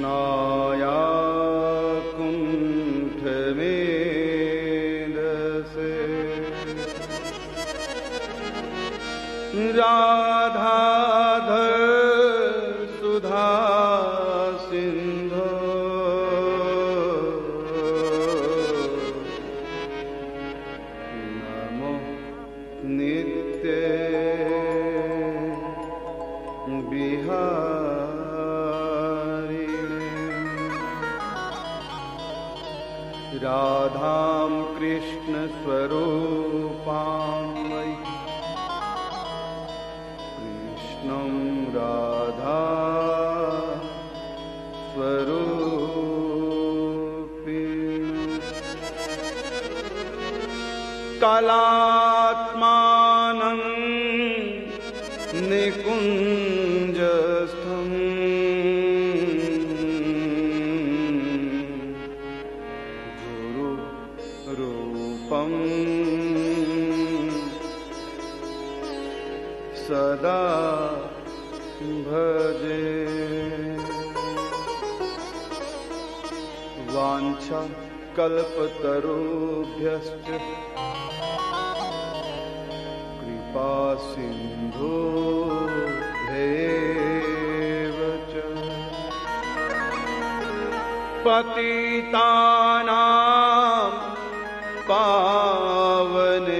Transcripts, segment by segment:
कृष्णाया कुंठ मेधसे राधाधर सुधा सिंधो नमो नित्य बिहारिणे राधां कृष्ण स्वरूपां मयि कृष्णं राधा स्वरूपिणी कलात्मानं निकुञ्जस्थं गुरुरूपं सदा भजे वाञ्छा कल्पतरुभ्यश्च कृपा सिन्धुभ्येव च पतितानां पावनेभ्यो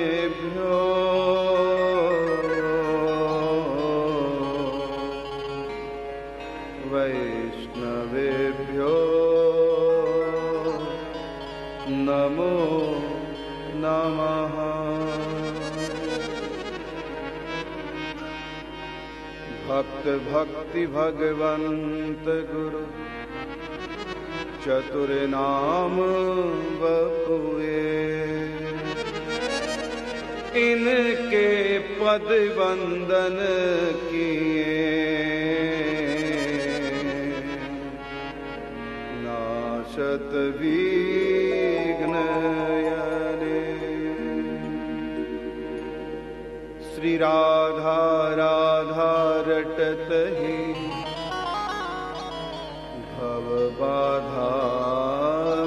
वैष्णवेभ्यो नमो नमः। भक्त भक्ति भगवंत गुरु चतुर नाम बपुए इनके पद वंदन किए नाशत विघ्न श्री राधा राधा रटत ही भव बाधा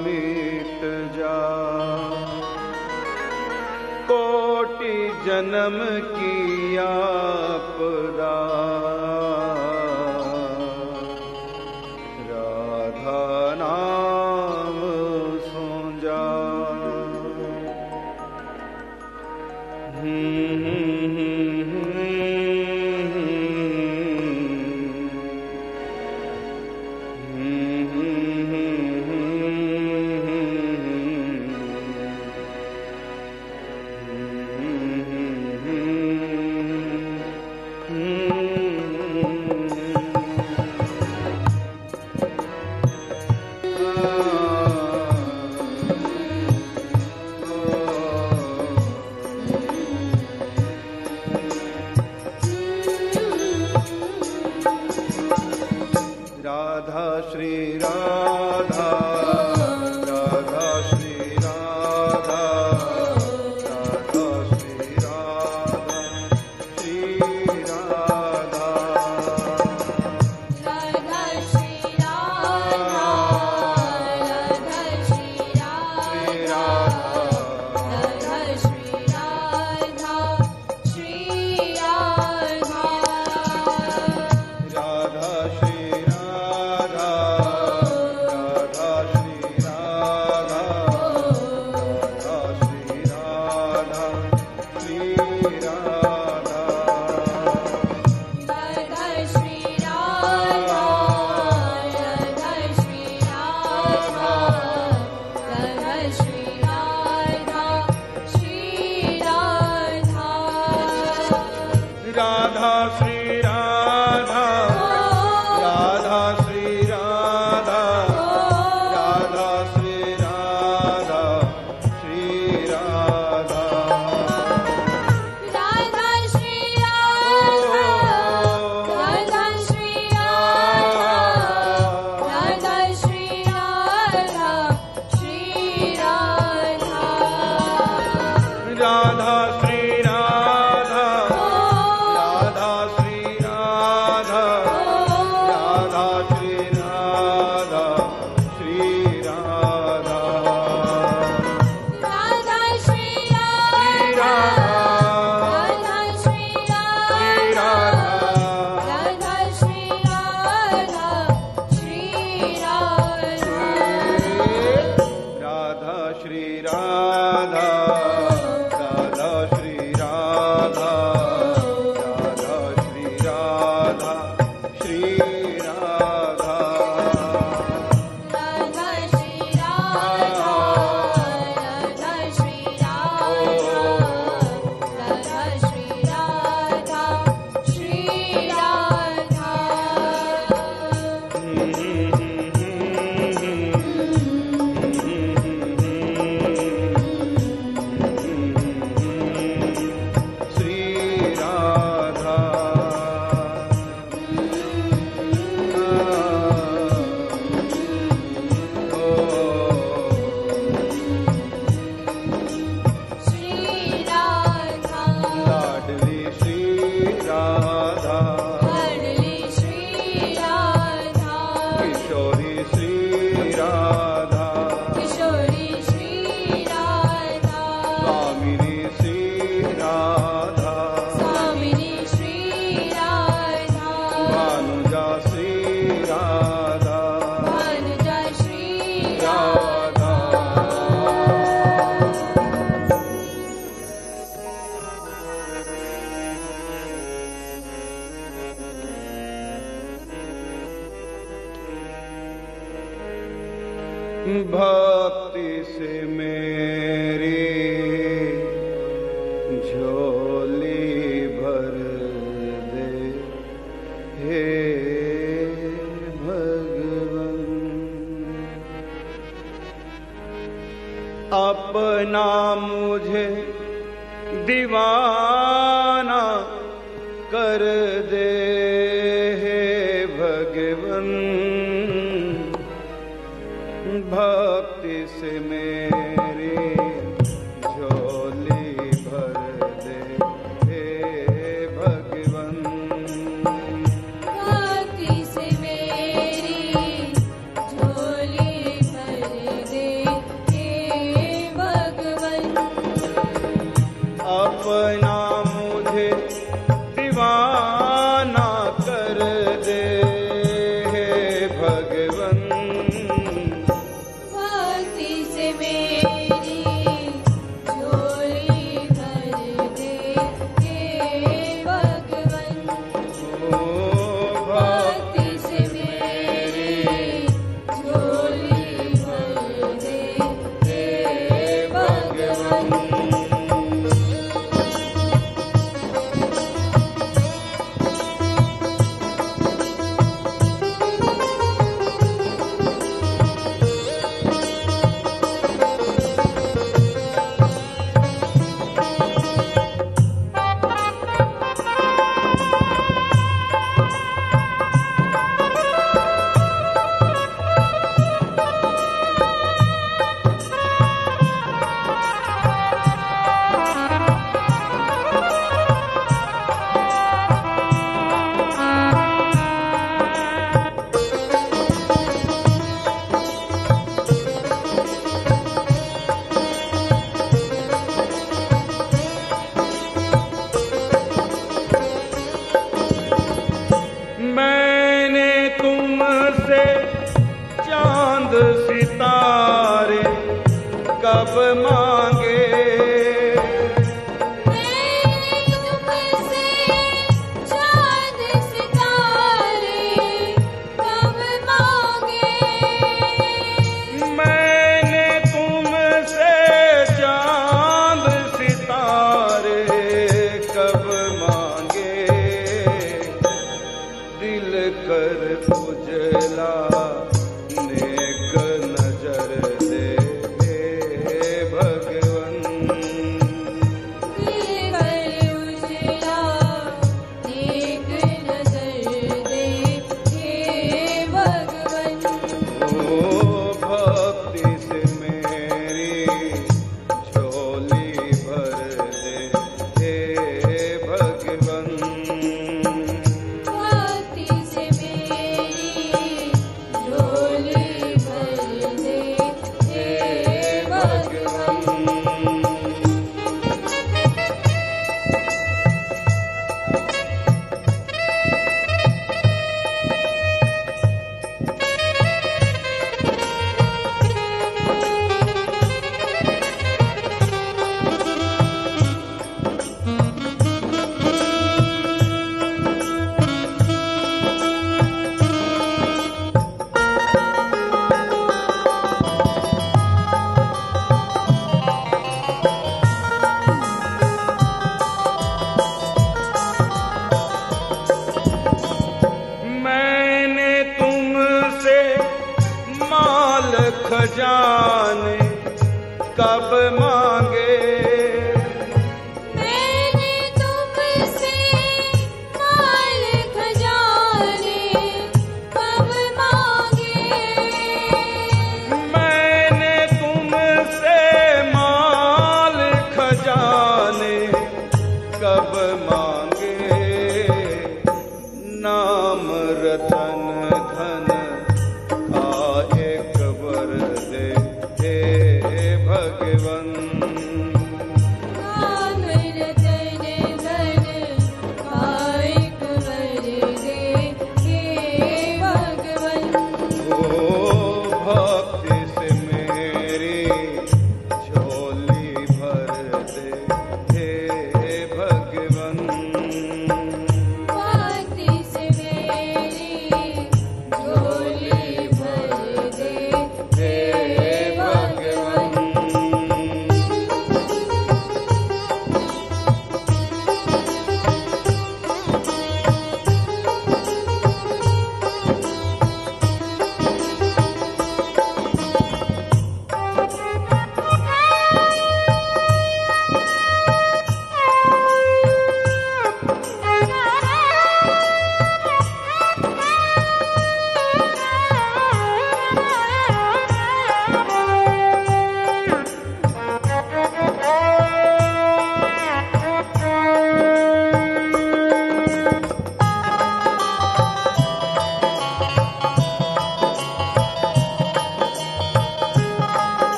मिट जा कोटि जन्म की आपदा राधा नाम सो जा। राधा श्री राधा राधा श्री राधा राधा श्री राधा श्री राधा राधा श्री राधा राधा श्री राधा राधा श्री राधा श्री राधा राधा श्री राधा श्री राधा राधा श्री राधा राधा श्री राधा श्री राधा राधा श्री राधा राधा श्री राधा राधा श्री राधा श्री राधा राधा श्री राधा राधा श्री राधा लाडली श्री राधा किशोरी श्री राधा किशोरी श्री राधा स्वामिनी श्री राधा स्वामिनी श्री राधा भानुजा श्री राधा भानुजा श्री राधा भक्ति से मेरी झोली भर दे हे भगवन अपना मुझे दीवाना कर दे हे भगवन भक्ति से मेरी झोली भर दे हे भगवन भक्ति से मेरी झोली भर दे हे भगवन अपना मुझे दीवाना कर दे हे भगवन भक्ति से मेरी झोली भर दे हे भगवन ओ भक्ति से मेरी झोली भर दे हे भगवन मैंने तुमसे चांद सितारे कब मांगे मैंने तुमसे चांद सितारे कब मांगे मैंने तुमसे चांद सितारे कब मांगे दिल कर उजला नेक नजर दे हे भगवन दिल पर उजला एक नजर दे हे भगवन ओ भक्ति से मेरी झोली भर दे हे भगवन भक्ति से मेरी झोली भर दे हे भगवन मैंने तुमसे माल खजाने कब मांगे मैंने तुमसे माल खजाने कब मांगे मैंने तुमसे माल खजाने कब मांगे रतन धन का एक वर दे हे भगवन। राम रतन धन का एक वर दे हे भगवन। ओ भक्ति से मेरी झोली भर दे हे भगवन। भक्ति से मेरी झोली भर दे हे भगवन।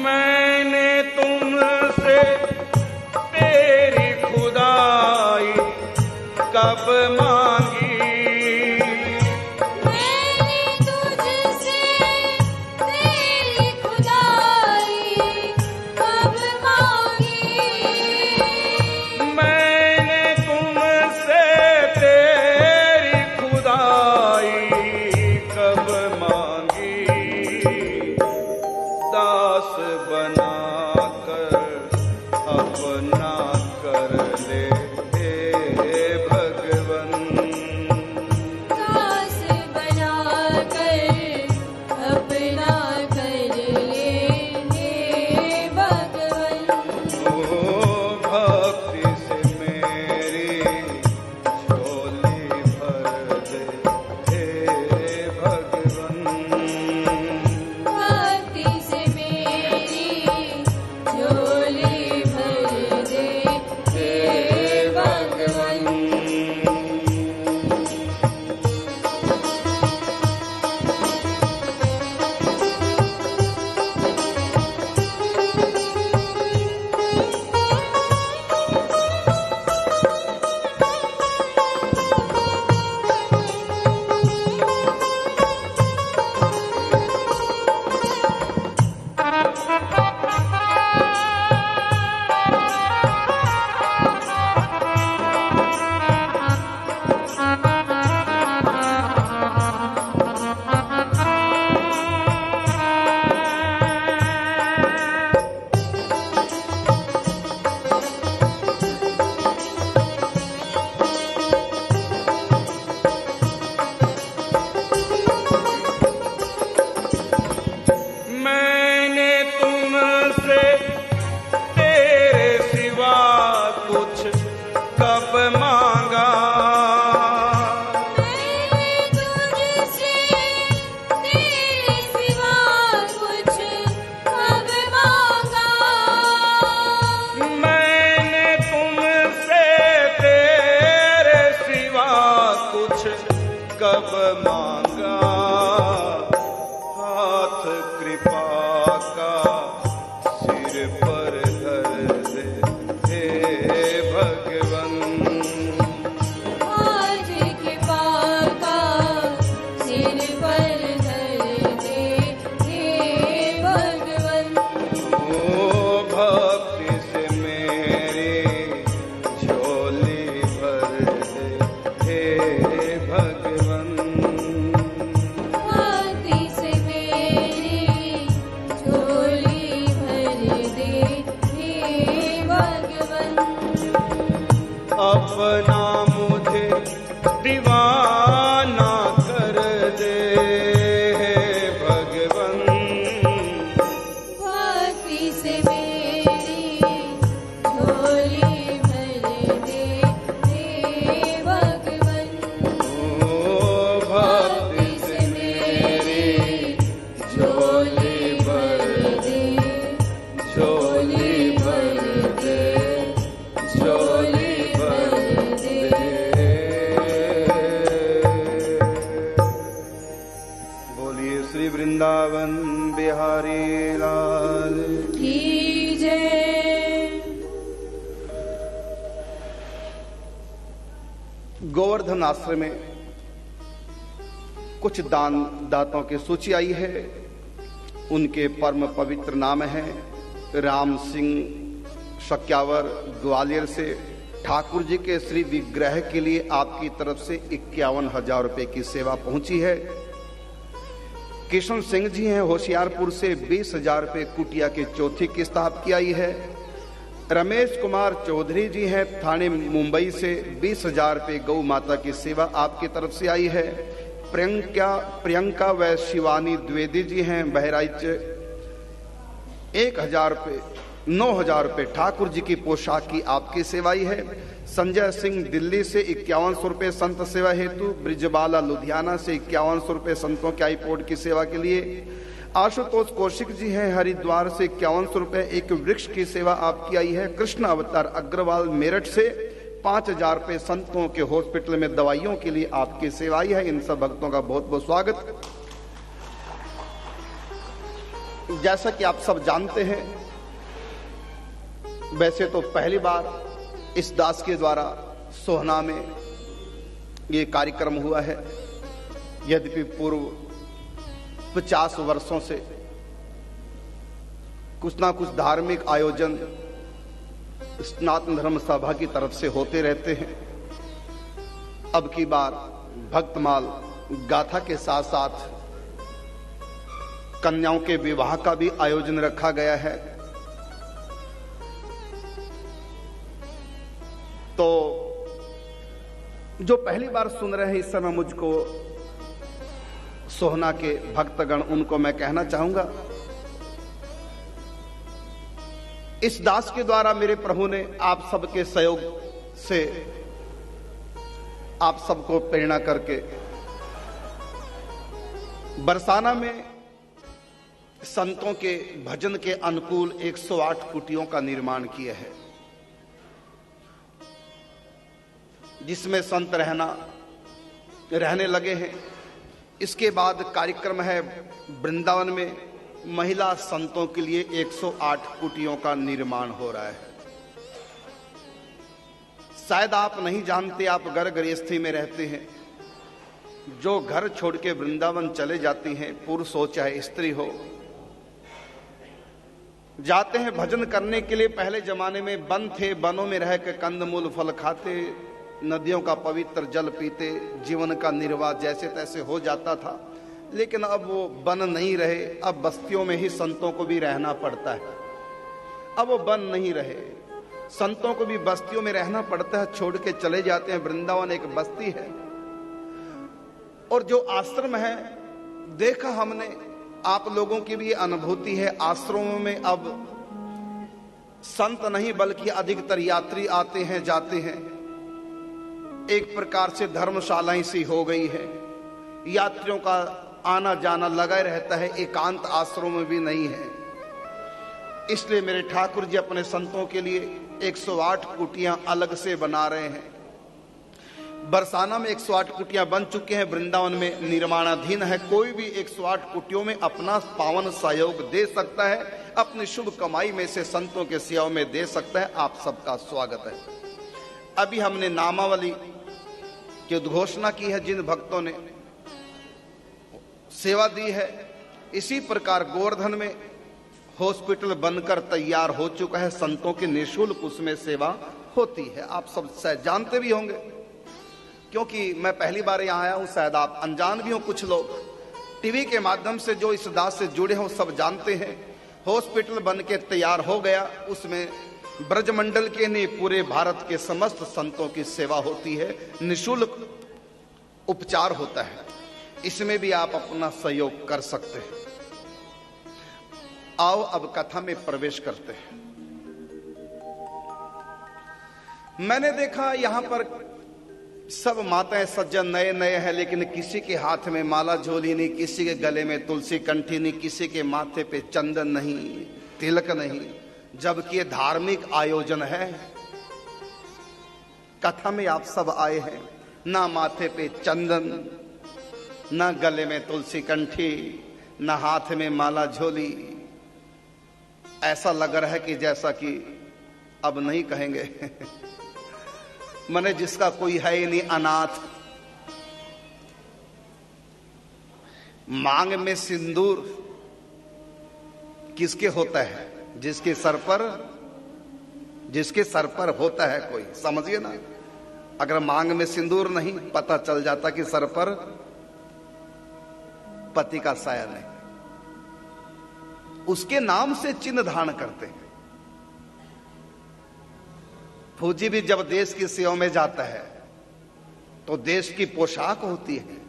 मैंने तुमसे तेरी खुदाई कब मांगी। मैंने तुझसे तेरी खुदाई कब मांगी। मैंने तुमसे तेरी खुदाई कब मांगी। दास बनाकर अपना कर ले हे भगवन। दास बनाकर अपना कर ले हे भगवन। ओ भक्ति से मेरी झोली भर दे हे भगवन। भक्ति से मेरी झोली भर दे हे भगवन। मैंने तुमसे तेरे सिवा कुछ कब मांगा। मैंने तुझसे तेरे सिवा कुछ कब मांगा। मैंने तुमसे तेरे सिवा कुछ कब मांगा। हाथ कृपा का सिर पर धर दे हे भगवन। आज कृपा का सिर पर धर दे हे भगवन। ओ भक्ति से मेरी झोली भर दे हे भगवन। भक्ति से मेरी झोली भर दे हे भगवन। अपना मुझे दीवाना कर दे हे भगवन। भक्ति से मेरी झोली भर दे हे भगवन। ओ भक्ति से मेरी झोली भर दे झोली भर दे गोवर्धन आश्रम में कुछ दान दाताओं की सूची आई है। उनके परम पवित्र नाम है राम सिंह शक्यावर ग्वालियर से। ठाकुर जी के श्री विग्रह के लिए आपकी तरफ से 51,000 रुपए की सेवा पहुंची है। किशन सिंह जी हैं होशियारपुर से, 20,000 रुपए कुटिया की चौथी किस्त आपकी आई है। रमेश कुमार चौधरी जी हैं थाने मुंबई से, 20,000 रुपए गौ माता की सेवा आपकी तरफ से आई है। प्रियंका व शिवानी द्विवेदी जी हैं बहराइच, 9,000 रुपए ठाकुर जी की पोशाक की आपकी सेवाई है। संजय सिंह दिल्ली से 5100 रुपए संत सेवा हेतु। ब्रिजबाला लुधियाना से 5100 रुपए संतों के आईपोड की सेवा के लिए। आशुतोष कौशिक जी हैं हरिद्वार से 5100 रुपए एक वृक्ष की सेवा आपकी आई है। कृष्ण अवतार अग्रवाल मेरठ से 5,000 रुपए संतों के हॉस्पिटल में दवाइयों के लिए आपकी सेवाई है। इन सब भक्तों का बहुत बहुत स्वागत। जैसा कि आप सब जानते हैं, वैसे तो पहली बार इस दास के द्वारा सोहना में ये कार्यक्रम हुआ है, यद्यपि पूर्व 50 वर्षों से कुछ ना कुछ धार्मिक आयोजन सनातन धर्म सभा की तरफ से होते रहते हैं। अब की बार भक्तमाल गाथा के साथ साथ कन्याओं के विवाह का भी आयोजन रखा गया है। तो जो पहली बार सुन रहे हैं इस समय मुझको सोहना के भक्तगण, उनको मैं कहना चाहूंगा, इस दास के द्वारा मेरे प्रभु ने आप सबके सहयोग से आप सबको प्रेरणा करके बरसाना में संतों के भजन के अनुकूल 108 कुटियों का निर्माण किया है, जिसमें संत रहने लगे हैं। इसके बाद कार्यक्रम है वृंदावन में महिला संतों के लिए 108 कुटियों का निर्माण हो रहा है। शायद आप नहीं जानते, आप घर गृहस्थी में रहते हैं, जो घर छोड़ के वृंदावन चले जाती हैं, पुरुष हो चाहे स्त्री हो, जाते हैं भजन करने के लिए। पहले जमाने में वन थे, वनों में रह के कंदमूल फल खाते, नदियों का पवित्र जल पीते, जीवन का निर्वाह जैसे तैसे हो जाता था। लेकिन अब वो वन नहीं रहे, अब बस्तियों में ही संतों को भी रहना पड़ता है। अब वो वन नहीं रहे, संतों को भी बस्तियों में रहना पड़ता है, छोड़ के चले जाते हैं। वृंदावन एक बस्ती है। और जो आश्रम है, देखा हमने, आप लोगों की भी अनुभूति है, आश्रमों में अब संत नहीं बल्कि अधिकतर यात्री आते हैं जाते हैं। एक प्रकार से धर्मशालाएं सी हो गई है, यात्रियों का आना जाना लगा रहता है, एकांत आश्रम में भी नहीं है। इसलिए मेरे ठाकुर जी अपने संतों के लिए 108 कुटियां अलग से बना रहे हैं। बरसाना में 108 कुटियां बन चुके हैं, वृंदावन में निर्माणाधीन है। कोई भी 108 कुटियों में अपना पावन सहयोग दे सकता है, अपनी शुभ कमाई में से संतों के सेवा में दे सकता है। आप सबका स्वागत है। अभी हमने नामावली की उद्घोषणा की है, जिन भक्तों ने सेवा दी है। इसी प्रकार गोवर्धन में हॉस्पिटल बनकर तैयार हो चुका है, संतों की निःशुल्क उसमें सेवा होती है। आप सब शायद जानते भी होंगे, क्योंकि मैं पहली बार यहाँ आया हूं, शायद आप अनजान भी हो। कुछ लोग टीवी के माध्यम से जो इस दास से जुड़े हो सब जानते हैं। हॉस्पिटल बन के तैयार हो गया, उसमें ब्रजमंडल के नहीं पूरे भारत के समस्त संतों की सेवा होती है, निःशुल्क उपचार होता है। इसमें भी आप अपना सहयोग कर सकते हैं। आओ अब कथा में प्रवेश करते हैं। मैंने देखा यहां पर सब माताएं सज्जन नए नए हैं, लेकिन किसी के हाथ में माला झोली नहीं, किसी के गले में तुलसी कंठी नहीं, किसी के माथे पे चंदन नहीं, तिलक नहीं, जबकि ये धार्मिक आयोजन है। कथा में आप सब आए हैं, ना माथे पे चंदन, ना गले में तुलसी कंठी, ना हाथ में माला झोली। ऐसा लग रहा है कि जैसा कि अब नहीं कहेंगे माने जिसका कोई है ही नहीं, अनाथ। मांग में सिंदूर किसके होता है? जिसके सर पर होता है कोई, समझिए ना। अगर मांग में सिंदूर नहीं, पता चल जाता कि सर पर पति का साया नहीं। उसके नाम से चिन्ह धारण करते हैं। फौजी भी जब देश की सेवा में जाता है तो देश की पोशाक होती है।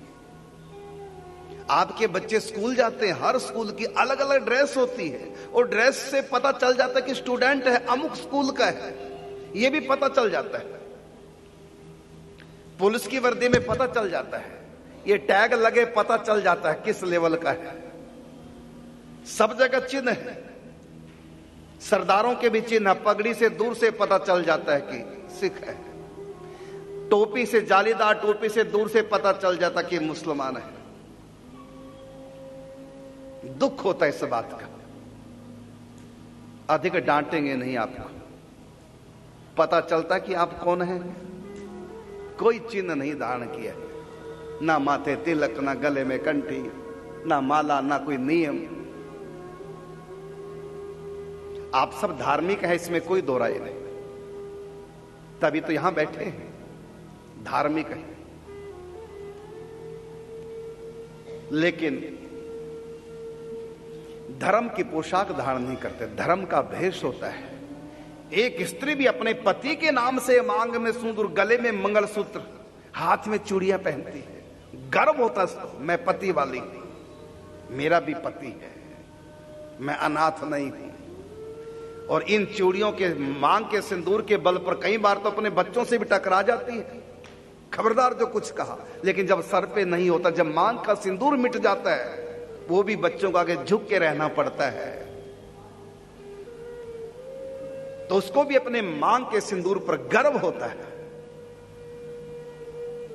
आपके बच्चे स्कूल जाते हैं, हर स्कूल की अलग अलग ड्रेस होती है, और ड्रेस से पता चल जाता है कि स्टूडेंट है, अमुक स्कूल का है, यह भी पता चल जाता है। पुलिस की वर्दी में पता चल जाता है, ये टैग लगे पता चल जाता है किस लेवल का है। सब जगह चिन्ह है। सरदारों के भी चिन्ह, पगड़ी से दूर से पता चल जाता है कि सिख है। टोपी से, जालीदार टोपी से दूर से पता चल जाता कि मुसलमान है। दुख होता है इस बात का। अधिक डांटेंगे नहीं आपको, पता चलता कि आप कौन हैं। कोई चिन्ह नहीं धारण किया, ना माथे तिलक, ना गले में कंठी, ना माला, ना कोई नियम। आप सब धार्मिक है, इसमें कोई दो राय नहीं, तभी तो यहां बैठे हैं, धार्मिक है। लेकिन धर्म की पोशाक धारण नहीं करते, धर्म का भेष होता है। एक स्त्री भी अपने पति के नाम से मांग में सिंदूर, गले में मंगलसूत्र, हाथ में चूड़ियां पहनती है। गर्व होता है, मैं पति वाली हूं, मेरा भी पति है, मैं अनाथ नहीं हूं। और इन चूड़ियों के, मांग के सिंदूर के बल पर कई बार तो अपने बच्चों से भी टकरा जाती है, खबरदार जो कुछ कहा। लेकिन जब सर पे नहीं होता, जब मांग का सिंदूर मिट जाता है, वो भी बच्चों को आगे झुक के रहना पड़ता है। तो उसको भी अपने मांग के सिंदूर पर गर्व होता है,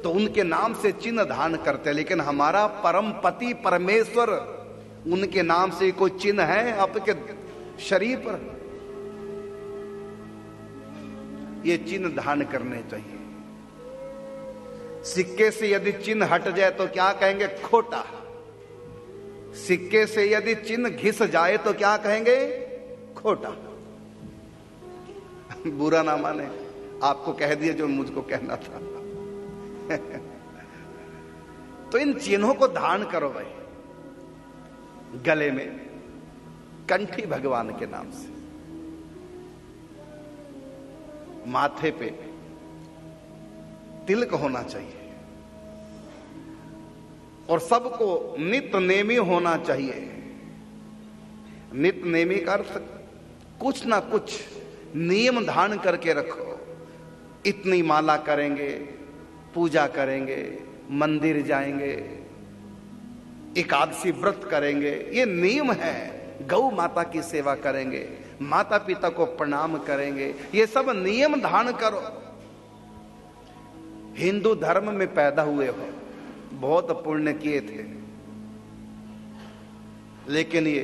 तो उनके नाम से चिन्ह धारण करते हैं। लेकिन हमारा परम पति परमेश्वर, उनके नाम से कोई चिन्ह है आपके शरीर पर? ये चिन्ह धारण करने चाहिए। सिक्के से यदि चिन्ह हट जाए तो क्या कहेंगे? खोटा। सिक्के से यदि चिन्ह घिस जाए तो क्या कहेंगे? खोटा। बुरा ना माने, आपको कह दिया जो मुझको कहना था। तो इन चिन्हों को धारण करो भाई। गले में कंठी भगवान के नाम से, माथे पे तिलक होना चाहिए, और सबको नित्य नेमी होना चाहिए। नित्य नेमी का अर्थ कुछ ना कुछ नियम धारण करके रखो। इतनी माला करेंगे, पूजा करेंगे, मंदिर जाएंगे, एकादशी व्रत करेंगे, ये नियम है। गौ माता की सेवा करेंगे, माता पिता को प्रणाम करेंगे, ये सब नियम धारण करो। हिंदू धर्म में पैदा हुए हो, बहुत पुण्य किए थे, लेकिन ये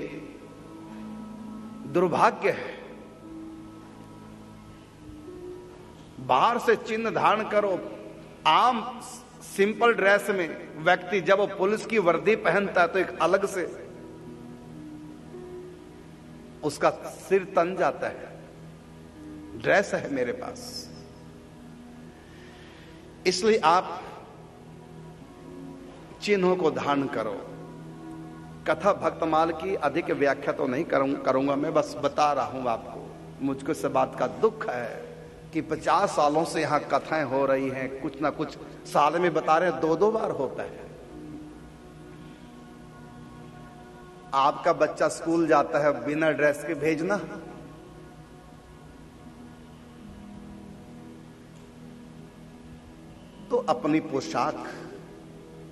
दुर्भाग्य है। बाहर से चिन्ह धारण करो, आम सिंपल ड्रेस में व्यक्ति जब वो पुलिस की वर्दी पहनता है तो एक अलग से उसका सिर तन जाता है। ड्रेस है मेरे पास, इसलिए आप चिन्हों को धारण करो। कथा भक्तमाल की अधिक व्याख्या तो नहीं करूंगा मैं, बस बता रहा हूं आपको। मुझको इस बात का दुख है कि 50 सालों से यहां कथाएं हो रही हैं, कुछ ना कुछ साल में बता रहे हैं, 2-2 बार होता है। आपका बच्चा स्कूल जाता है बिना ड्रेस के भेजना, तो अपनी पोशाक,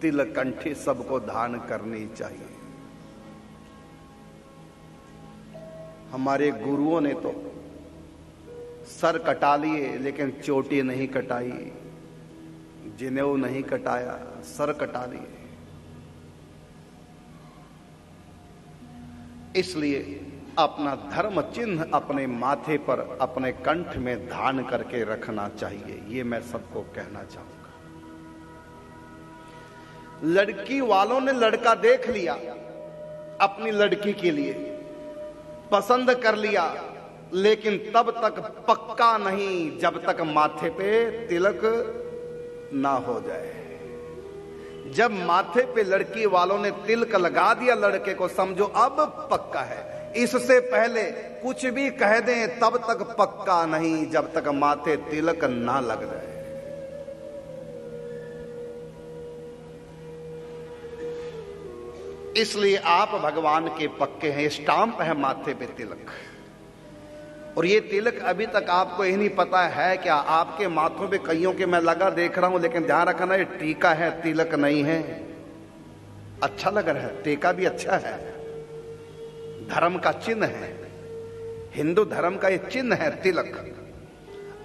तिलक, कंठी सबको धारण करनी चाहिए। हमारे गुरुओं ने तो सर कटा लिए लेकिन चोटी नहीं कटाई, जनेऊ नहीं कटाया, सर कटा लिए। इसलिए अपना धर्म चिन्ह अपने माथे पर, अपने कंठ में धारण करके रखना चाहिए। ये मैं सबको कहना चाहूंगा। लड़की वालों ने लड़का देख लिया, अपनी लड़की के लिए पसंद कर लिया, लेकिन तब तक पक्का नहीं जब तक माथे पे तिलक ना हो जाए। जब माथे पे लड़की वालों ने तिलक लगा दिया लड़के को, समझो अब पक्का है। इससे पहले कुछ भी कह दें तब तक पक्का नहीं जब तक माथे तिलक ना लग जाए। इसलिए आप भगवान के पक्के हैं, स्टाम्प है माथे पे तिलक। और ये तिलक अभी तक आपको यही नहीं पता है क्या? आपके माथों पे कईयों के मैं लगा देख रहा हूं, लेकिन ध्यान रखना ये टीका है, तिलक नहीं है। अच्छा लग रहा है, टीका भी अच्छा है, धर्म का चिन्ह है, हिंदू धर्म का ये चिन्ह है तिलक।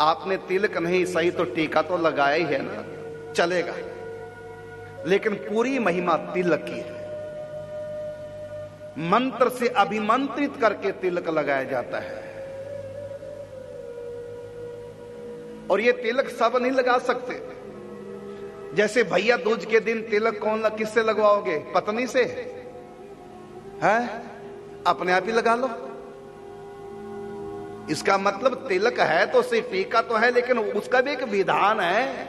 आपने तिलक नहीं सही तो टीका तो लगाया ही है ना, चलेगा, लेकिन पूरी महिमा तिलक की है। मंत्र से अभिमंत्रित करके तिलक लगाया जाता है। और ये तिलक सब नहीं लगा सकते। जैसे भैया दूज के दिन तिलक किससे लगवाओगे? पत्नी से है? अपने आप ही लगा लो। इसका मतलब तिलक है तो सिर्फ टीका तो है, लेकिन उसका भी एक विधान है।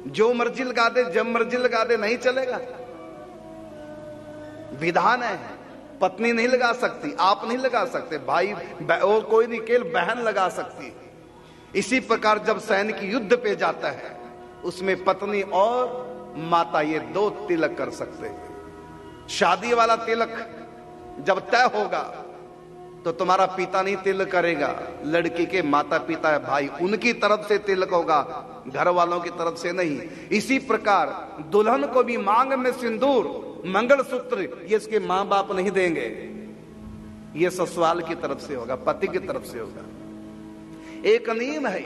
जो मर्जी लगा दे, जब मर्जी लगा दे, नहीं चलेगा। विधान है। पत्नी नहीं लगा सकती, आप नहीं लगा सकते, भाई और कोई नहीं, केवल बहन लगा सकती है। इसी प्रकार जब सैनिक युद्ध पे जाता है, उसमें पत्नी और माता ये दो तिलक कर सकते हैं। शादी वाला तिलक जब तय होगा तो तुम्हारा पिता नहीं तिलक करेगा, लड़की के माता पिता है भाई, उनकी तरफ से तिलक होगा, घर वालों की तरफ से नहीं। इसी प्रकार दुल्हन को भी मांग में सिंदूर, मंगलसूत्र ये इसके मां बाप नहीं देंगे, ये ससुराल की तरफ से होगा, पति की तरफ से होगा। एक नियम है।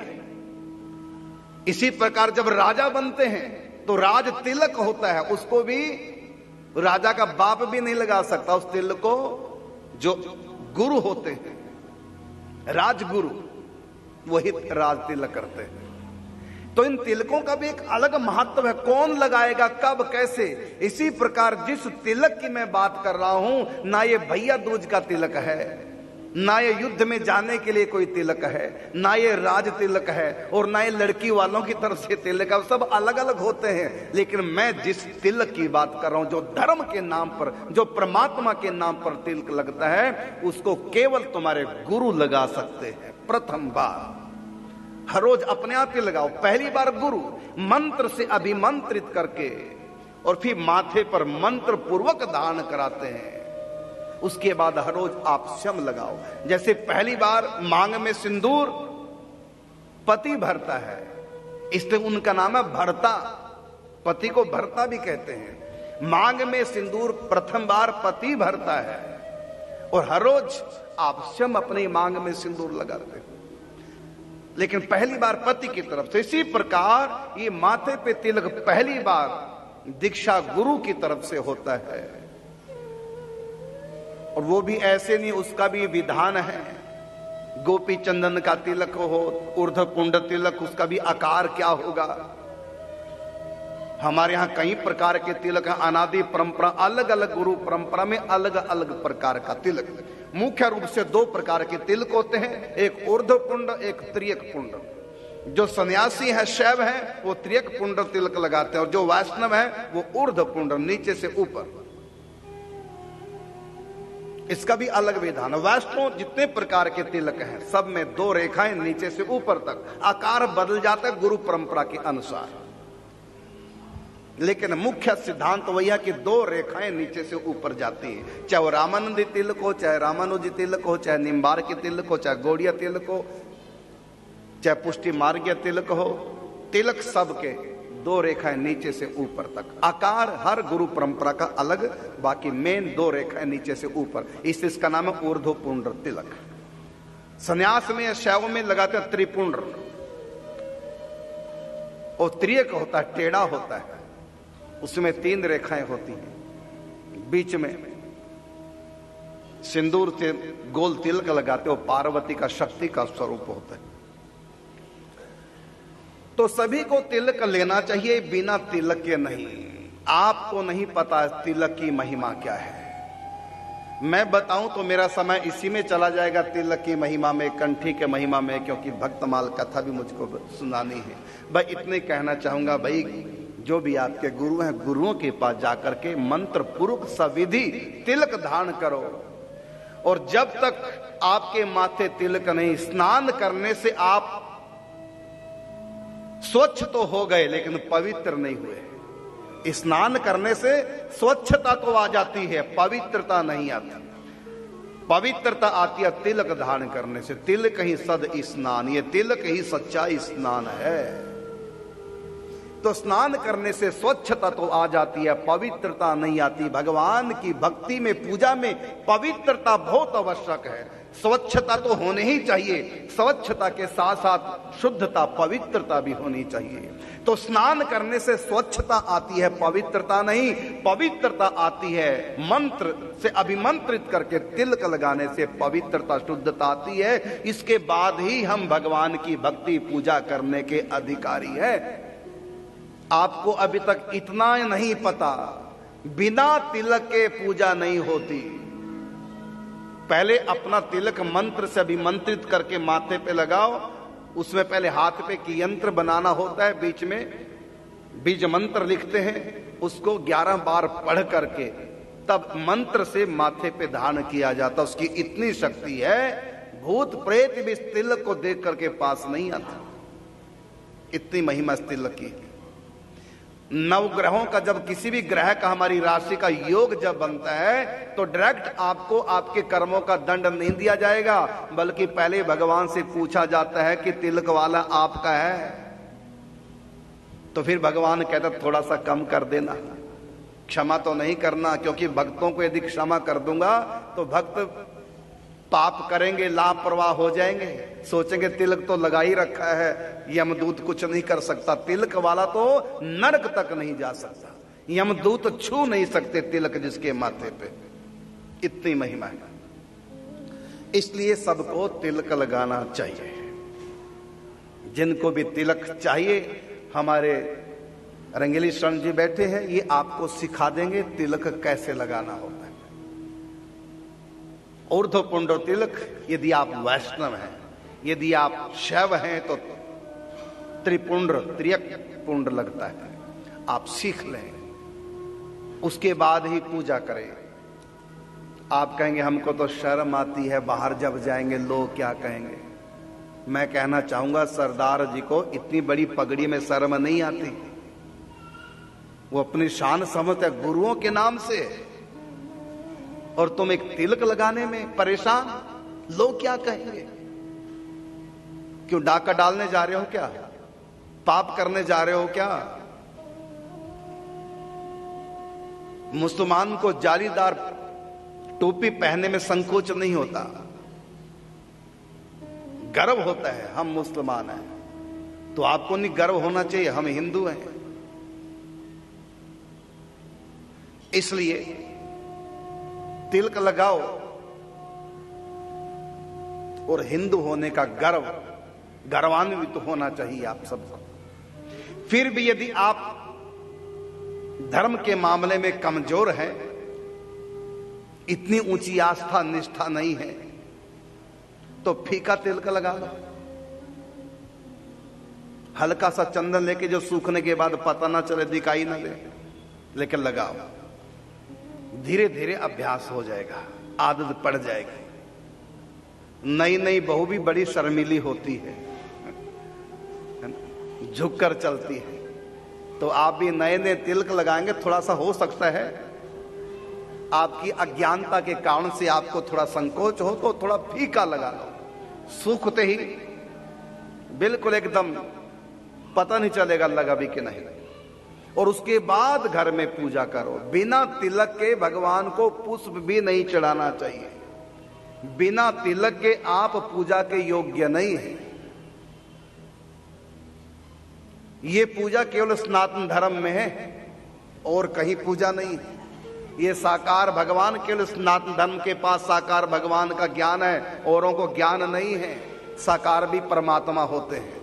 इसी प्रकार जब राजा बनते हैं तो राज तिलक होता है, उसको भी राजा का बाप भी नहीं लगा सकता। उस तिलक को जो गुरु होते हैं, राजगुरु, वही राज तिलक करते हैं। तो इन तिलकों का भी एक अलग महत्व है, कौन लगाएगा, कब, कैसे। इसी प्रकार जिस तिलक की मैं बात कर रहा हूं, ना ये भैया दूज का तिलक है, ना ये युद्ध में जाने के लिए कोई तिलक है, ना ये राज तिलक है, और ना ये लड़की वालों की तरफ से तिलक है। सब अलग अलग होते हैं, लेकिन मैं जिस तिलक की बात कर रहा हूं, जो धर्म के नाम पर, जो परमात्मा के नाम पर तिलक लगता है, उसको केवल तुम्हारे गुरु लगा सकते हैं। प्रथम बार हर रोज अपने आप ही लगाओ, पहली बार गुरु मंत्र से अभिमंत्रित करके और फिर माथे पर मंत्र पूर्वक धारण कराते हैं। उसके बाद हर रोज आप शम लगाओ। जैसे पहली बार मांग में सिंदूर पति भरता है, इसलिए उनका नाम है भरता, पति को भरता भी कहते हैं। मांग में सिंदूर प्रथम बार पति भरता है, और हर रोज आप शम अपनी मांग में सिंदूर लगाते हो, लेकिन पहली बार पति की तरफ से। इसी प्रकार ये माथे पे तिलक पहली बार दीक्षा गुरु की तरफ से होता है, और वो भी ऐसे नहीं, उसका भी विधान है। गोपी चंदन का तिलक हो, ऊर्ध्व पुंड तिलक, उसका भी आकार क्या होगा। हमारे यहां कई प्रकार के तिलक हैं, अनादि परंपरा, अलग अलग गुरु परंपरा में अलग अलग प्रकार का तिलक। मुख्य रूप से दो प्रकार के तिलक होते हैं, एक ऊर्ध्व पुंड, एक त्रियक पुंड। जो सन्यासी है, शैव है, वो त्रियक पुंड तिलक लगाते हैं, और जो वैष्णव है वो ऊर्ध्व पुंड, नीचे से ऊपर। इसका भी अलग विधान है। वैष्णव जितने प्रकार के तिलक हैं, सब में दो रेखाएं नीचे से ऊपर तक, आकार बदल जाता है गुरु परंपरा के अनुसार, लेकिन मुख्य सिद्धांत वही है कि दो रेखाएं नीचे से ऊपर जाती है। चाहे वो रामानंदी तिलक हो, चाहे रामानुजी तिलक हो, चाहे निम्बार की तिलक हो, चाहे गौड़िया तिलक हो, चाहे पुष्टि मार्गीय तिलक हो, तिलक सबके दो रेखाएं नीचे से ऊपर तक। आकार हर गुरु परंपरा का अलग, बाकी मेन दो रेखाएं नीचे से ऊपर, इसका नाम है ऊर्ध्व पुंड तिलक। संन्यास में या शैव में लगाते हैं त्रिपुंड, और त्रियक होता है, टेढ़ा होता है, उसमें तीन रेखाएं होती हैं बीच में, सिंदूर से गोल तिलक लगाते हो, पार्वती का शक्ति का स्वरूप होता है। तो सभी को तिलक लेना चाहिए, बिना तिलक के नहीं। आपको नहीं पता तिलक की महिमा क्या है, मैं बताऊं तो मेरा समय इसी में चला जाएगा, तिलक की महिमा में, कंठी के महिमा में, क्योंकि भक्तमाल कथा भी मुझको सुनानी है। भाई इतने कहना चाहूंगा, भाई जो भी आपके गुरु हैं, गुरुओं के पास जाकर के मंत्र पूर्वक सविधि तिलक धारण करो। और जब तक आपके माथे तिलक नहीं, स्नान करने से आप स्वच्छ तो हो गए लेकिन पवित्र नहीं हुए। स्नान करने से स्वच्छता तो आ जाती है, पवित्रता नहीं आती। पवित्रता आती है तिलक धारण करने से। तिलक ही सद स्नान, ये तिलक ही सच्चा स्नान है। तो स्नान करने से स्वच्छता तो आ जाती है, पवित्रता नहीं आती। भगवान की भक्ति में, पूजा में पवित्रता बहुत आवश्यक है। स्वच्छता तो होनी ही चाहिए, स्वच्छता के साथ साथ शुद्धता, पवित्रता भी होनी चाहिए। तो स्नान करने से स्वच्छता आती है, पवित्रता नहीं। पवित्रता आती है मंत्र से अभिमंत्रित करके तिलक लगाने से पवित्रता, शुद्धता आती है। इसके बाद ही हम भगवान की भक्ति पूजा करने के अधिकारी हैं। आपको अभी तक इतना नहीं पता, बिना तिलक के पूजा नहीं होती। पहले अपना तिलक मंत्र से अभिमंत्रित करके माथे पे लगाओ। उसमें पहले हाथ पे की यंत्र बनाना होता है, बीच में बीज मंत्र लिखते हैं, उसको 11 बार पढ़ करके तब मंत्र से माथे पे धारण किया जाता। उसकी इतनी शक्ति है, भूत प्रेत भी इस तिलक को देख करके पास नहीं आता। इतनी महिमा इस तिलक की। नवग्रहों का जब किसी भी ग्रह का, हमारी राशि का योग जब बनता है, तो डायरेक्ट आपको आपके कर्मों का दंड नहीं दिया जाएगा, बल्कि पहले भगवान से पूछा जाता है कि तिलक वाला आपका है। तो फिर भगवान कहता थोड़ा सा कम कर देना, क्षमा तो नहीं करना, क्योंकि भक्तों को यदि क्षमा कर दूंगा तो भक्त पाप करेंगे, लापरवाह हो जाएंगे, सोचेंगे तिलक तो लगा ही रखा है, यमदूत कुछ नहीं कर सकता। तिलक वाला तो नरक तक नहीं जा सकता, यमदूत छू नहीं सकते तिलक जिसके माथे पे। इतनी महिमा है। इसलिए सबको तिलक लगाना चाहिए। जिनको भी तिलक चाहिए, हमारे रंगेली शरण जी बैठे हैं, ये आपको सिखा देंगे तिलक कैसे लगाना होता है। ऊर्ध्व पुंड्र तिलक यदि आप वैष्णव हैं, यदि आप शैव हैं तो त्रिपुंड्र, त्रियक पुंड्र लगता है, आप सीख लें, उसके बाद ही पूजा करें। आप कहेंगे हमको तो शर्म आती है, बाहर जब जाएंगे लोग क्या कहेंगे। मैं कहना चाहूंगा सरदार जी को इतनी बड़ी पगड़ी में शर्म नहीं आती, वो अपनी शान समझते गुरुओं के नाम से, और तुम एक तिलक लगाने में परेशान, लोग क्या कहेंगे। क्यों डाका डालने जा रहे हो क्या, पाप करने जा रहे हो क्या। मुसलमान को जालीदार टोपी पहनने में संकोच नहीं होता, गर्व होता है हम मुसलमान हैं। तो आपको नहीं गर्व होना चाहिए, हम हिंदू हैं। इसलिए तिलक लगाओ और हिंदू होने का गर्व, गर्वान्वित तो होना चाहिए आप सबको। फिर भी यदि आप धर्म के मामले में कमजोर हैं, इतनी ऊंची आस्था निष्ठा नहीं है, तो फीका तिलक लगा लो। हल्का सा चंदन लेके जो सूखने के बाद पता ना चले, दिखाई ना दे, लेकिन लगाओ। धीरे धीरे अभ्यास हो जाएगा, आदत पड़ जाएगी। नई नई बहू भी बड़ी शर्मीली होती है, झुककर चलती है। तो आप भी नए नए तिलक लगाएंगे, थोड़ा सा हो सकता है आपकी अज्ञानता के कारण से आपको थोड़ा संकोच हो, तो थोड़ा फीका लगा लो। सूखते ही बिल्कुल एकदम पता नहीं चलेगा लगा भी कि नहीं। और उसके बाद घर में पूजा करो। बिना तिलक के भगवान को पुष्प भी नहीं चढ़ाना चाहिए। बिना तिलक के आप पूजा के योग्य नहीं है। ये पूजा केवल सनातन धर्म में है और कहीं पूजा नहीं है। ये साकार भगवान केवल सनातन धर्म के पास साकार भगवान का ज्ञान है, औरों को ज्ञान नहीं है। साकार भी परमात्मा होते हैं।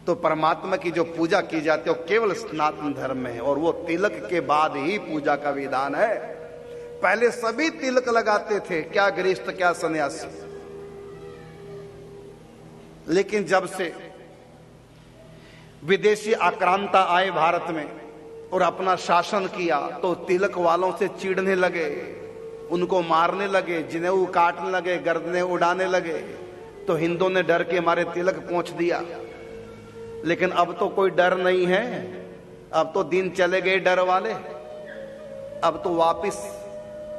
तो परमात्मा की जो पूजा की जाती है वो केवल सनातन धर्म में है, और वो तिलक के बाद ही पूजा का विधान है। पहले सभी तिलक लगाते थे, क्या गृहस्थ क्या सन्यासी। लेकिन जब से विदेशी आक्रांता आए भारत में और अपना शासन किया, तो तिलक वालों से चिढ़ने लगे, उनको मारने लगे, जनेऊ काटने लगे, गर्दनें उड़ाने लगे। तो हिंदुओं ने डर के मारे तिलक पोंछ दिया। लेकिन अब तो कोई डर नहीं है, अब तो दिन चले गए डर वाले। अब तो वापिस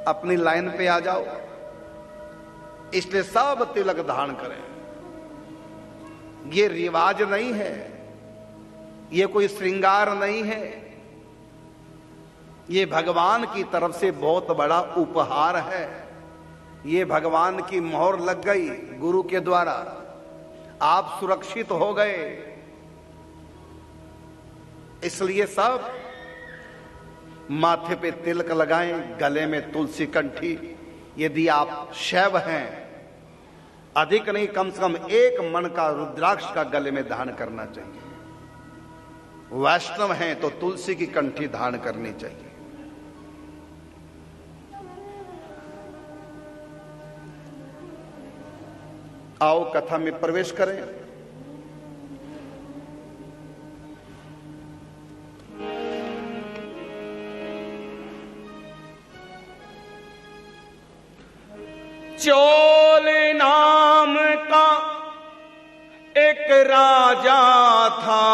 अपनी लाइन पे आ जाओ। इसलिए सब तिलक धारण करें। ये रिवाज नहीं है, ये कोई श्रृंगार नहीं है, ये भगवान की तरफ से बहुत बड़ा उपहार है। ये भगवान की मोहर लग गई गुरु के द्वारा, आप सुरक्षित हो गए। इसलिए सब माथे पे तिलक लगाएं, गले में तुलसी कंठी। यदि आप शैव हैं, अधिक नहीं कम से कम 1 मन का रुद्राक्ष का गले में धारण करना चाहिए। वैष्णव हैं तो तुलसी की कंठी धारण करनी चाहिए। आओ कथा में प्रवेश करें। चोल नाम का एक राजा था,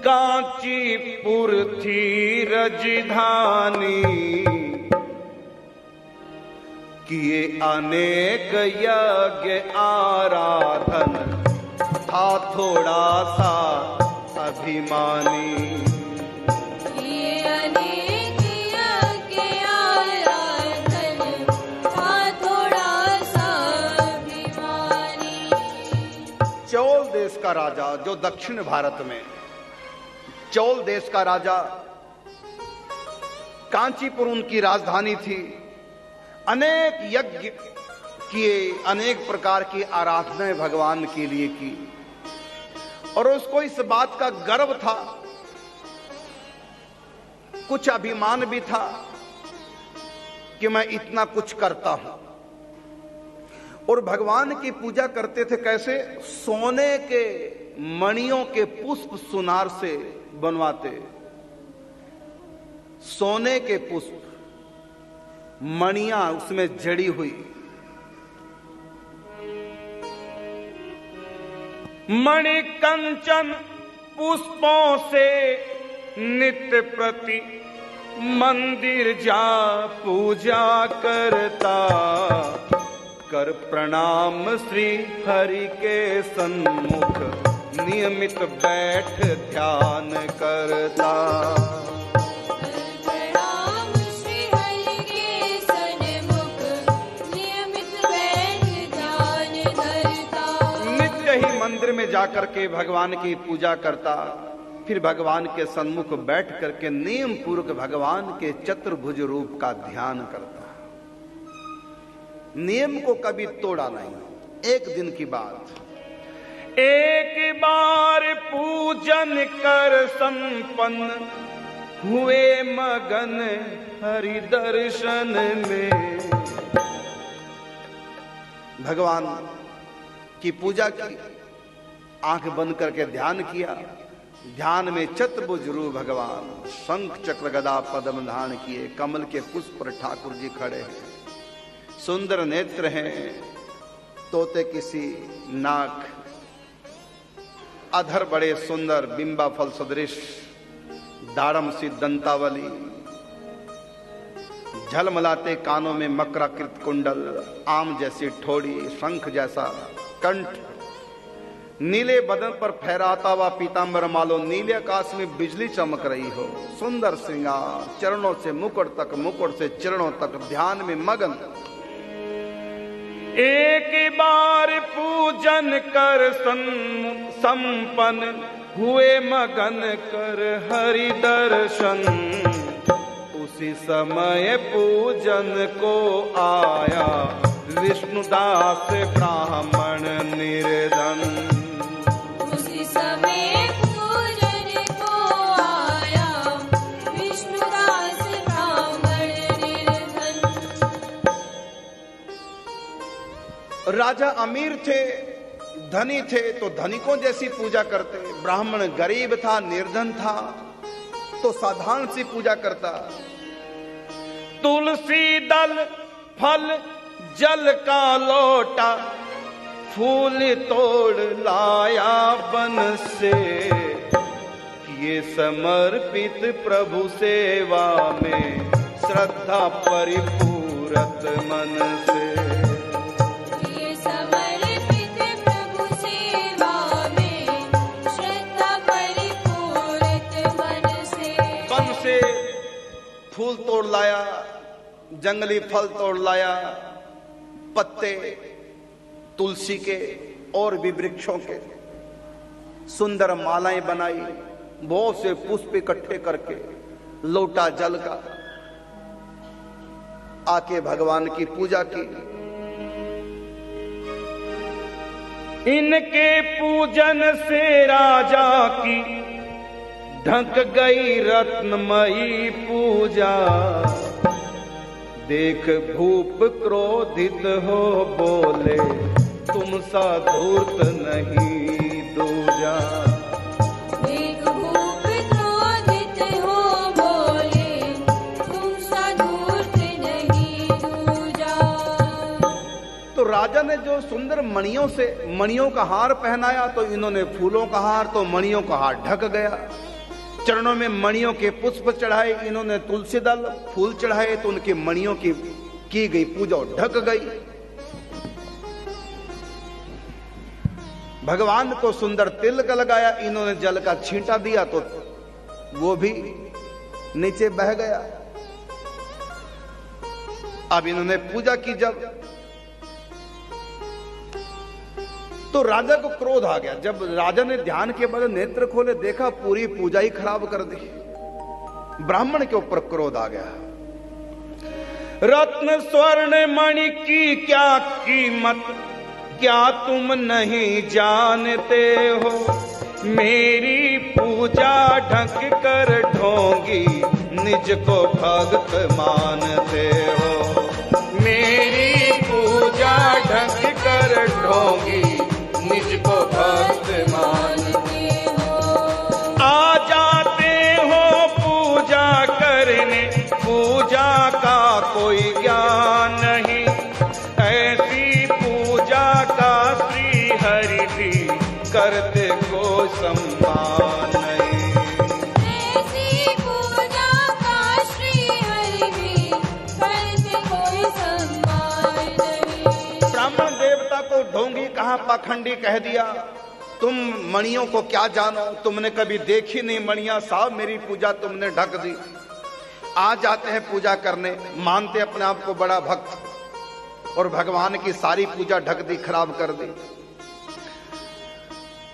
कांचीपुर थी राजधानी। किए अनेक यज्ञ आराधन, था थोड़ा सा अभिमानी। ये अनेक यज्ञ आराधन, था थोड़ा सा अभिमानी। चौल देश का राजा, जो दक्षिण भारत में चौल देश का राजा, कांचीपुर उनकी राजधानी थी। अनेक यज्ञ किए, अनेक प्रकार की आराधनाएं भगवान के लिए की, और उसको इस बात का गर्व था, कुछ अभिमान भी था कि मैं इतना कुछ करता हूं। और भगवान की पूजा करते थे कैसे? सोने के मणियों के पुष्प सुनार से बनवाते, सोने के पुष्प, मणियां उसमें जड़ी हुई। मणि कंचन पुष्पों से नित्य प्रति मंदिर जा पूजा करता। कर प्रणाम श्री हरि के सन्मुख, नियमित बैठ ध्यान करता। प्रणाम श्री हरि के सन्मुख, नियमित बैठ ध्यान करता। नित्य ही मंदिर में जाकर के भगवान की पूजा करता, फिर भगवान के सन्मुख बैठ करके नियम पूर्वक भगवान के चतुर्भुज रूप का ध्यान करता। नियम को कभी तोड़ा नहीं। एक दिन की बात, एक बार पूजन कर संपन्न हुए मगन हरि दर्शन में। भगवान की पूजा की, आंख बंद करके ध्यान किया। ध्यान में चतुर्भुज रूप भगवान, शंख चक्र गदा पद्म धारण किए, कमल के पुष्प पर ठाकुर जी खड़े हैं। सुंदर नेत्र हैं, तोते किसी नाक, अधर बड़े सुंदर, बिंबा फल सदृश, दाड़म सी दंतावली, झलमलाते कानों में मकराकृत कुंडल, आम जैसी ठोड़ी, शंख जैसा कंठ, नीले बदन पर फहराता हुआ पीतांबर मालो, नीले आकाश में बिजली चमक रही हो। सुंदर श्रृंगार, चरणों से मुकुट तक, मुकुट से चरणों तक, ध्यान में मगन। एक बार पूजन कर संपन्न हुए मगन कर हरि दर्शन, उसी समय पूजन को आया विष्णुदास ब्राह्मण निर्धन। उसी समय पूजन को आया विष्णुदास ब्राह्मण निर्धन। राजा अमीर थे, धनी थे तो धनिकों जैसी पूजा करते, ब्राह्मण गरीब था, निर्धन था तो साधारण सी पूजा करता। तुलसी दल फल जल का लोटा, फूल तोड़ लाया बन से, ये समर्पित प्रभु सेवा में श्रद्धा परिपूरत मन से। ये समर्पित प्रभु सेवा में श्रद्धा परिपूरित मन से। वन से फूल तोड़ लाया, जंगली फल तोड़ लाया, पत्ते तुलसी के और भी वृक्षों के, सुंदर मालाएं बनाई, बहुत से पुष्प इकट्ठे करके लोटा जल का आके भगवान की पूजा की। इनके पूजन से राजा की ढक गई रत्नमयी पूजा, देख भूप क्रोधित हो बोले तुम सा धूर्त नहीं दूजा। देख भूप क्रोधित हो बोले तुम सा धूर्त नहीं दूजा। तो राजा ने जो सुंदर मणियों का हार पहनाया, तो इन्होंने फूलों का हार, तो मणियों का हार ढक गया। चरणों में मणियों के पुष्प चढ़ाए, इन्होंने तुलसी दल फूल चढ़ाए, तो उनके मणियों की गई पूजा ढक गई। भगवान को सुंदर तिलक लगाया, इन्होंने जल का छींटा दिया तो वो भी नीचे बह गया। अब इन्होंने पूजा की जब, तो राजा को क्रोध आ गया। जब राजा ने ध्यान के बाद नेत्र खोले, देखा पूरी पूजा ही खराब कर दी। ब्राह्मण के ऊपर क्रोध आ गया। रत्न स्वर्ण मणि की क्या कीमत, क्या तुम नहीं जानते हो, मेरी पूजा ढक कर ढोंगी निज को भक्त मानते हो, मेरी पूजा ढक कर ढोंगी निज को भक्त मानते हो। आ जाते हो पूजा करने, पूजा का कोई ज्ञान नहीं, ऐसी पूजा का श्री हरि भी करते को सम्मान नहीं। ऐसी पूजा का श्री हरि भी करते कोई सम्मान नहीं। ब्राह्मण देवता को ढोंगी कहा, पाखंडी कह दिया। तुम मणियों को क्या जानो, तुमने कभी देखी नहीं मणियां, साहब मेरी पूजा तुमने ढक दी। आ जाते हैं पूजा करने, मानते अपने आप को बड़ा भक्त, और भगवान की सारी पूजा ढक दी, खराब कर दी।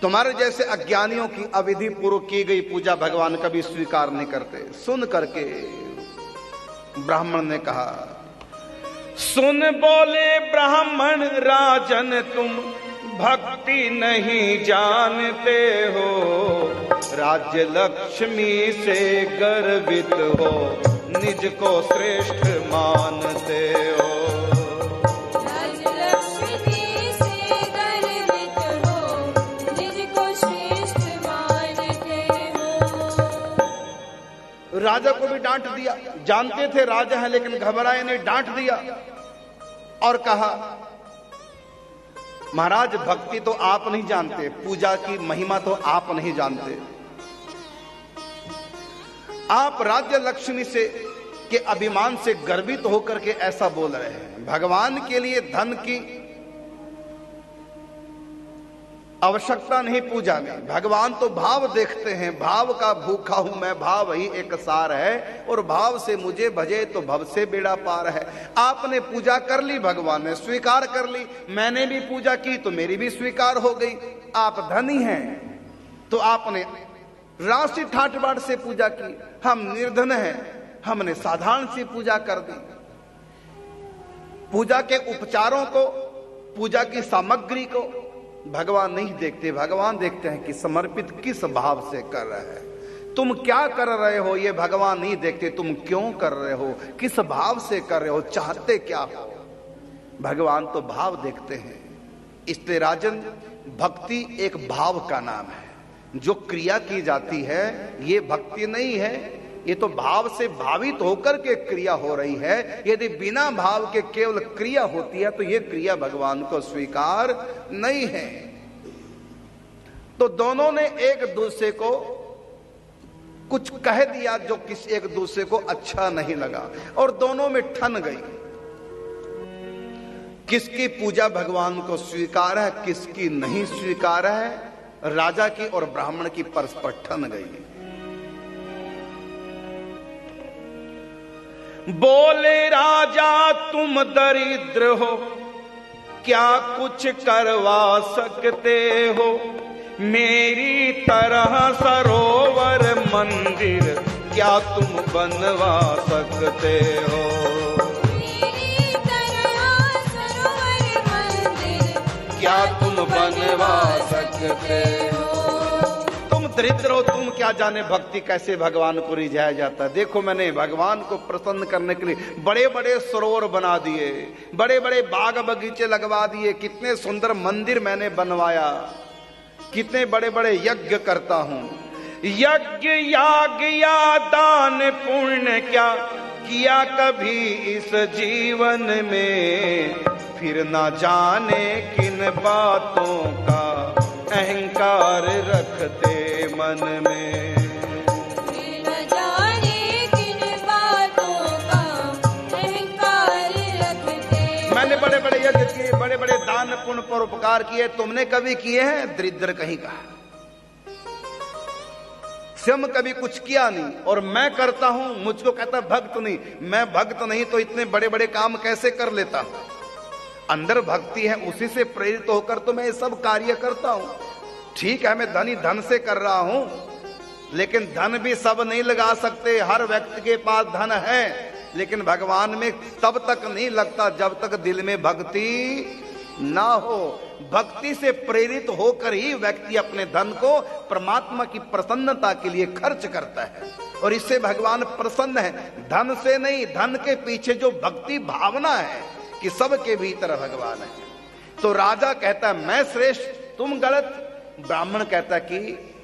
तुम्हारे जैसे अज्ञानियों की अविधि पूर्वक की गई पूजा भगवान कभी स्वीकार नहीं करते। सुन करके ब्राह्मण ने कहा, सुन बोले ब्राह्मण राजन तुम भक्ति नहीं जानते हो, राज्य लक्ष्मी से गर्वित हो, निज को श्रेष्ठ मानते हो। राज्य लक्ष्मी से गर्वित हो, निज को श्रेष्ठ मानते हो। राजा को भी डांट दिया। जानते थे राजा है लेकिन घबराए नहीं, डांट दिया और कहा, महाराज भक्ति तो आप नहीं जानते, पूजा की महिमा तो आप नहीं जानते। आप राज्य लक्ष्मी से के अभिमान से गर्वित होकर के ऐसा बोल रहे हैं। भगवान के लिए धन की आवश्यकता नहीं पूजा में, भगवान तो भाव देखते हैं। भाव का भूखा हूं मैं, भाव ही एक सार है, और भाव से मुझे भजे तो भव से बेड़ा पार है। आपने पूजा कर ली, भगवान ने स्वीकार कर ली, मैंने भी पूजा की तो मेरी भी स्वीकार हो गई। आप धनी हैं, तो आपने राशि ठाट बाट से पूजा की। हम निर्धन हैं, हमने साधारण सी पूजा कर दी। पूजा के उपचारों को, पूजा की सामग्री को भगवान नहीं देखते। भगवान देखते हैं कि समर्पित किस भाव से कर रहे हैं। तुम क्या कर रहे हो ये भगवान नहीं देखते। तुम क्यों कर रहे हो, किस भाव से कर रहे हो, चाहते क्या हो, भगवान तो भाव देखते हैं। इसलिए राजन, भक्ति एक भाव का नाम है। जो क्रिया की जाती है ये भक्ति नहीं है, ये तो भाव से भावित होकर के क्रिया हो रही है। यदि बिना भाव के केवल क्रिया होती है तो ये क्रिया भगवान को स्वीकार नहीं है। तो दोनों ने एक दूसरे को कुछ कह दिया जो किसी एक दूसरे को अच्छा नहीं लगा और दोनों में ठन गई। किसकी पूजा भगवान को स्वीकार है, किसकी नहीं स्वीकार है, राजा की और ब्राह्मण की परस्पर ठन गई। बोले राजा तुम दरिद्र हो, क्या कुछ करवा सकते हो, मेरी तरह सरोवर मंदिर क्या तुम बनवा सकते हो। मेरी तरह सरोवर मंदिर क्या तुम बनवा सकते हो। तुम दरिद्र हो, तुम क्या जाने भक्ति कैसे भगवान को रिझाया जाता है। देखो मैंने भगवान को प्रसन्न करने के लिए बड़े बड़े सरोवर बना दिए, बड़े बड़े बाग बगीचे लगवा दिए, कितने सुंदर मंदिर मैंने बनवाया, कितने बड़े बड़े यज्ञ करता हूं। यज्ञ याग या दान पुण्य क्या किया कभी इस जीवन में, फिर ना जाने किन बातों का अहंकार रखते मन में। न जाने किन बातों का अहंकार रखते। मैंने बड़े बड़े यज्ञ किए, बड़े बड़े दान पुण्य पर उपकार किए, तुमने कभी किए हैं? दरिद्र कहीं का। स्वयं कभी कुछ किया नहीं और मैं करता हूं, मुझको कहता भक्त नहीं। मैं भक्त नहीं तो इतने बड़े बड़े काम कैसे कर लेता हूं। अंदर भक्ति है, उसी से प्रेरित होकर तो मैं ये सब कार्य करता हूं। ठीक है मैं धनी धन से कर रहा हूं, लेकिन धन भी सब नहीं लगा सकते। हर व्यक्ति के पास धन है, लेकिन भगवान में तब तक नहीं लगता जब तक दिल में भक्ति ना हो। भक्ति से प्रेरित होकर ही व्यक्ति अपने धन को परमात्मा की प्रसन्नता के लिए खर्च करता है और इससे भगवान प्रसन्न है। धन से नहीं, धन के पीछे जो भक्ति भावना है कि सबके भीतर भगवान है। तो राजा कहता है मैं श्रेष्ठ, तुम गलत। ब्राह्मण कहता कि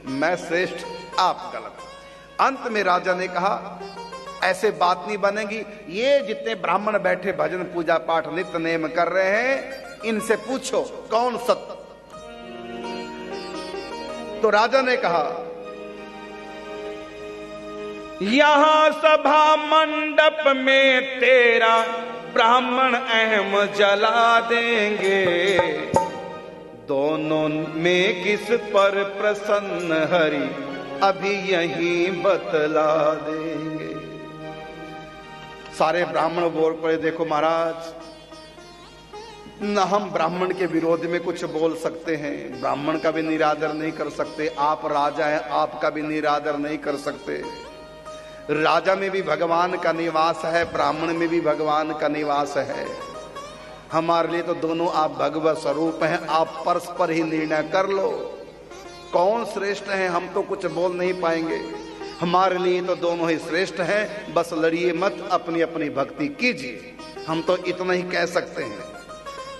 मैं श्रेष्ठ, आप गलत। अंत में राजा ने कहा ऐसे बात नहीं बनेगी। ये जितने ब्राह्मण बैठे भजन पूजा पाठ नित्य नेम कर रहे हैं, इनसे पूछो कौन सत्य। तो राजा ने कहा यहाँ सभा मंडप में तेरा ब्राह्मण अहम जला देंगे, दोनों में किस पर प्रसन्न हरि अभी यहीं बतला देंगे। सारे ब्राह्मण बोल पड़े देखो महाराज, न हम ब्राह्मण के विरोध में कुछ बोल सकते हैं, ब्राह्मण का भी निरादर नहीं कर सकते। आप राजा हैं, आपका भी निरादर नहीं कर सकते। राजा में भी भगवान का निवास है, ब्राह्मण में भी भगवान का निवास है। हमारे लिए तो दोनों आप भगवत स्वरूप हैं। आप परस्पर ही निर्णय कर लो कौन श्रेष्ठ है। हम तो कुछ बोल नहीं पाएंगे, हमारे लिए तो दोनों ही श्रेष्ठ हैं। बस लड़िए मत, अपनी अपनी भक्ति कीजिए। हम तो इतना ही कह सकते हैं।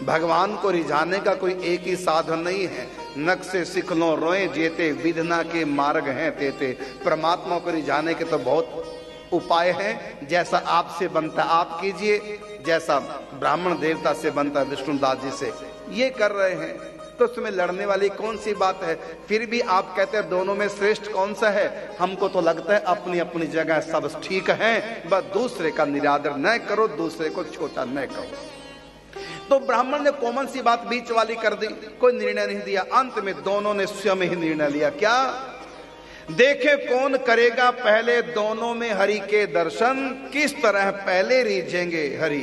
भगवान को रिझाने का कोई एक ही साधन नहीं है। नक से सिख लो रोए जेते, विधना के मार्ग हैं तेते। परमात्मा को रिझाने के तो बहुत उपाय हैं। जैसा आपसे बनता आप कीजिए, जैसा ब्राह्मण देवता से बनता विष्णुदास जी से ये कर रहे हैं, तो उसमें लड़ने वाली कौन सी बात है। फिर भी आप कहते हैं दोनों में श्रेष्ठ कौन सा है। हमको तो लगता है अपनी अपनी जगह सब ठीक है, बस दूसरे का निरादर न करो, दूसरे को छोटा न करो। तो ब्राह्मण ने कॉमन सी बात बीच वाली कर दी, कोई निर्णय नहीं दिया। अंत में दोनों ने स्वयं ही निर्णय लिया। क्या? देखे कौन करेगा पहले दोनों में हरि के दर्शन, किस तरह पहले रीझेंगे हरि,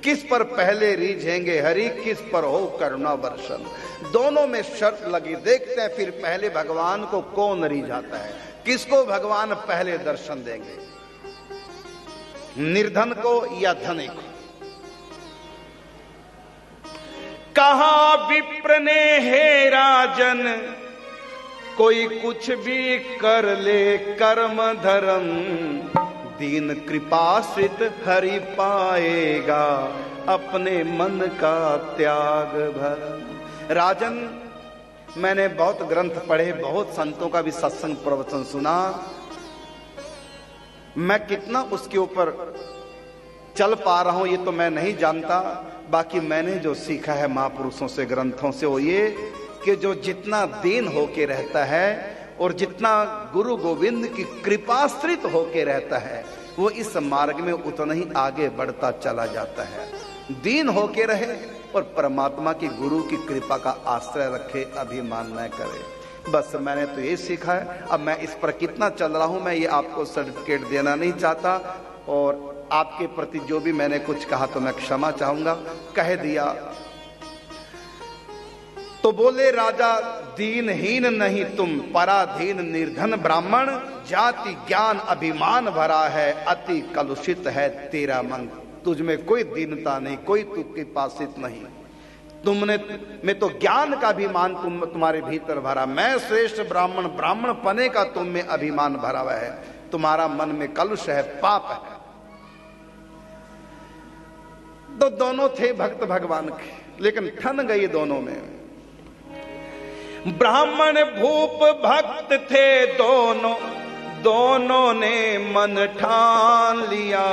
किस पर पहले रीझेंगे हरि, किस पर हो करुणा वर्षण। दोनों में शर्त लगी, देखते हैं फिर पहले भगवान को कौन रीझाता है, किसको भगवान पहले दर्शन देंगे, निर्धन को या धनी को। कहा विप्र ने हे राजन, कोई कुछ भी कर ले कर्म धर्म, दीन कृपाश्रित हरि पाएगा अपने मन का त्याग भरम। राजन, मैंने बहुत ग्रंथ पढ़े, बहुत संतों का भी सत्संग प्रवचन सुना, मैं कितना उसके ऊपर चल पा रहा हूं ये तो मैं नहीं जानता। बाकी मैंने जो सीखा है महापुरुषों से, ग्रंथों से, वो ये कि जो जितना दीन होके रहता है और जितना गुरु गोविंद की कृपाश्रित होके रहता है, वो इस मार्ग में उतना ही आगे बढ़ता चला जाता है। दीन होके रहे और परमात्मा की, गुरु की कृपा का आश्रय रखे, अभिमान न करे। बस मैंने तो ये सीखा है। अब मैं इस पर कितना चल रहा हूं, मैं ये आपको सर्टिफिकेट देना नहीं चाहता, और आपके प्रति जो भी मैंने कुछ कहा तो मैं क्षमा चाहूंगा, कह दिया। तो बोले राजा, दीनहीन नहीं तुम, पराधीन निर्धन ब्राह्मण, जाति ज्ञान अभिमान भरा है, अति कलुषित है तेरा मन। तुझ में कोई दीनता नहीं, कोई तुझके पासित नहीं, तुमने में तो ज्ञान का अभिमान तुम्हारे भीतर भरा। मैं श्रेष्ठ ब्राह्मण, ब्राह्मण पने का तुम में अभिमान भरा हुआ है, तुम्हारा मन में कलुष है, पाप है। तो दोनों थे भक्त भगवान के, लेकिन ठन गई दोनों में। ब्राह्मण भूप भक्त थे दोनों, दोनों ने मन ठान लिया,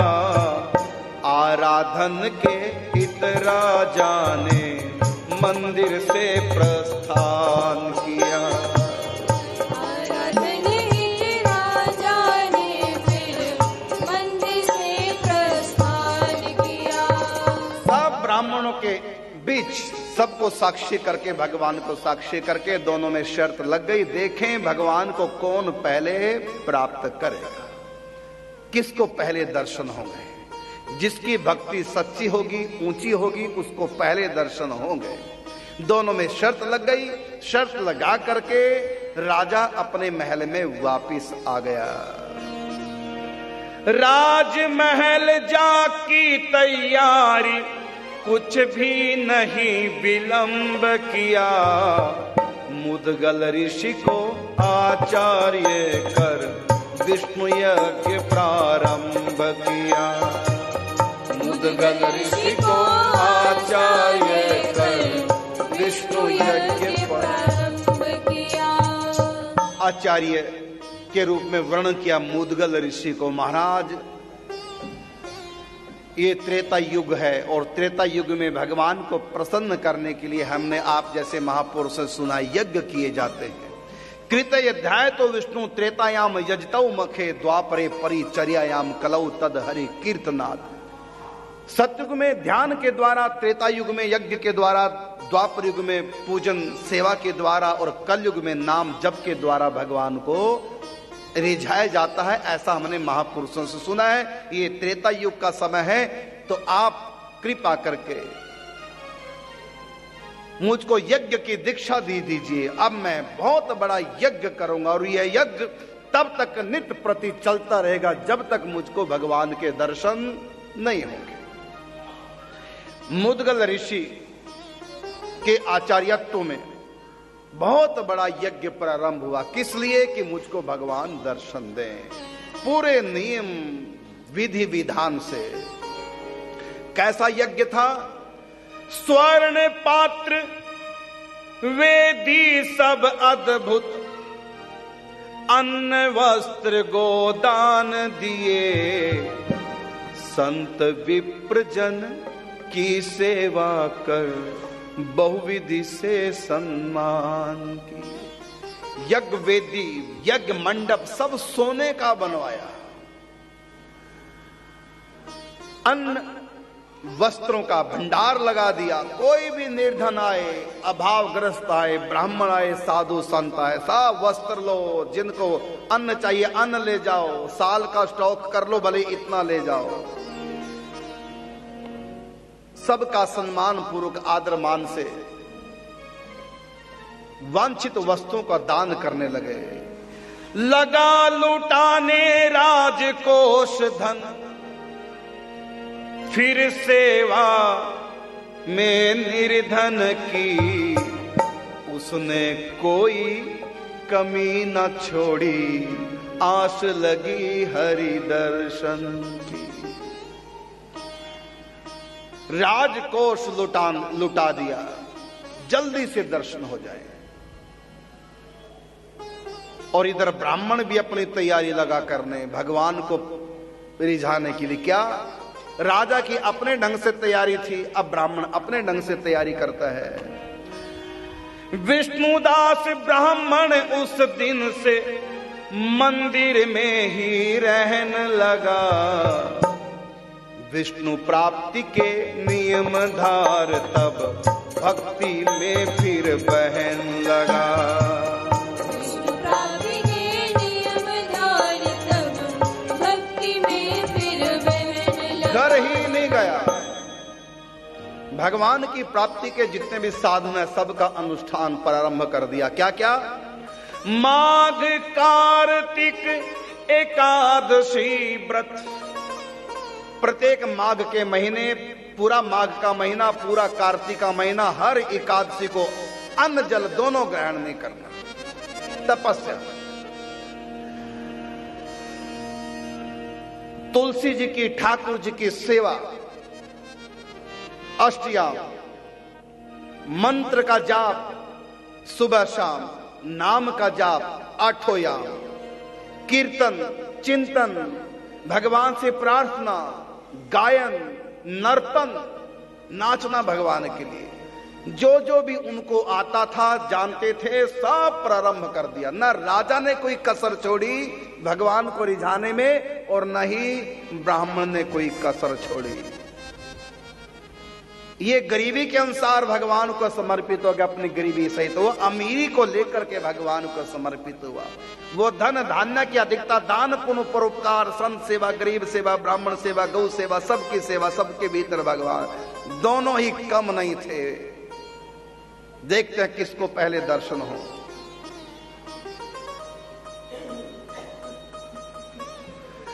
आराधन के हित राजा ने मंदिर से प्रस्थान किया। आराधन हित राजा ने फिर मंदिर से प्रस्थान किया। सब ब्राह्मणों के बीच सबको साक्षी करके, भगवान को साक्षी करके दोनों में शर्त लग गई, देखें भगवान को कौन पहले प्राप्त करेगा, किसको पहले दर्शन होंगे। जिसकी भक्ति सच्ची होगी, ऊंची होगी, उसको पहले दर्शन होंगे। दोनों में शर्त लग गई। शर्त लगा करके राजा अपने महल में वापिस आ गया। राजमहल जाकी तैयारी, कुछ भी नहीं विलंब किया, मुदगल ऋषि को आचार्य कर विष्णु यज्ञ प्रारंभ किया। मुदगल ऋषि को आचार्य कर विष्णु यज्ञ प्रारंभ किया। आचार्य के रूप में वर्णन किया मुदगल ऋषि को। महाराज, ये त्रेता युग है और त्रेता युग में भगवान को प्रसन्न करने के लिए हमने आप जैसे महापुरुष से सुना यज्ञ किए जाते हैं। कृत अध्याय तो विष्णु त्रेतायाम यजतौ मखे, द्वापरे परिचर्यायाम कलौ तद हरि कीर्तनाद। सतयुग में ध्यान के द्वारा, त्रेता युग में यज्ञ के द्वारा, द्वापर युग में पूजन सेवा के द्वारा और कलयुग में नाम जप के द्वारा भगवान को रिझाया जाता है। ऐसा हमने महापुरुषों से सुना है। ये त्रेता युग का समय है, तो आप कृपा करके मुझको यज्ञ की दीक्षा दी दीजिए। अब मैं बहुत बड़ा यज्ञ करूंगा और यह यज्ञ तब तक नित्य प्रति चलता रहेगा जब तक मुझको भगवान के दर्शन नहीं होंगे। मुदगल ऋषि के आचार्यत्व में बहुत बड़ा यज्ञ प्रारंभ हुआ। किस लिए? कि मुझको भगवान दर्शन दें, पूरे नियम विधि विधान से। कैसा यज्ञ था? स्वर्ण पात्र वेदी सब अद्भुत, अन्न वस्त्र गोदान दिए, संत विप्र जन की सेवा कर बहुविधि से सम्मान की। यज्ञ वेदी, यज्ञ मंडप सब सोने का बनवाया। अन्न वस्त्रों का भंडार लगा दिया। कोई भी निर्धन आए, अभावग्रस्त आए, ब्राह्मण आए, साधु संत आए, सब वस्त्र लो। जिनको अन्न चाहिए अन्न ले जाओ, साल का स्टॉक कर लो, भले इतना ले जाओ। सबका सम्मान पूर्वक आदर मान से वांछित वस्तुओं का दान करने लगे। लगा लुटाने राजकोष धन, फिर सेवा में निर्धन की, उसने कोई कमी न छोड़ी, आस लगी हरि दर्शन की। राजकोष लुटा दिया, जल्दी से दर्शन हो जाए। और इधर ब्राह्मण भी अपनी तैयारी लगा करने भगवान को रिझाने के लिए। क्या राजा की अपने ढंग से तैयारी थी, अब ब्राह्मण अपने ढंग से तैयारी करता है। विष्णुदास ब्राह्मण उस दिन से मंदिर में ही रहने लगा, विष्णु प्राप्ति के नियम धार तब भक्ति में फिर बहन लगा। विष्णु प्राप्ति के नियम धार तब भक्ति में फिर बहन लगा। घर ही नहीं गया, भगवान की प्राप्ति के जितने भी साधन है सबका अनुष्ठान प्रारंभ कर दिया। क्या क्या? माघ कार्तिक एकादशी व्रत, प्रत्येक माघ के महीने, पूरा माघ का महीना, पूरा कार्तिक का महीना, हर एकादशी को अन्न जल दोनों ग्रहण नहीं करना। तपस्या, तुलसी जी की, ठाकुर जी की सेवा, अष्टयाम, मंत्र का जाप सुबह शाम, नाम का जाप आठों याम, कीर्तन, चिंतन, भगवान से प्रार्थना, गायन, नर्तन, नाचना भगवान के लिए। जो जो भी उनको आता था, जानते थे, सब प्रारंभ कर दिया। न राजा ने कोई कसर छोड़ी भगवान को रिझाने में, और न ही ब्राह्मण ने कोई कसर छोड़ी। ये गरीबी के अनुसार भगवान को समर्पित हो गया, अपनी गरीबी सहित। वो अमीरी को लेकर के भगवान को समर्पित हुआ। वो धन धान्य की अधिकता, दान, पुण्य, परोपकार, संत सेवा, गरीब सेवा, ब्राह्मण सेवा, गौ सेवा, सबकी सेवा, सबके भीतर भगवान दोनों ही कम नहीं थे। देखते हैं किसको पहले दर्शन हो।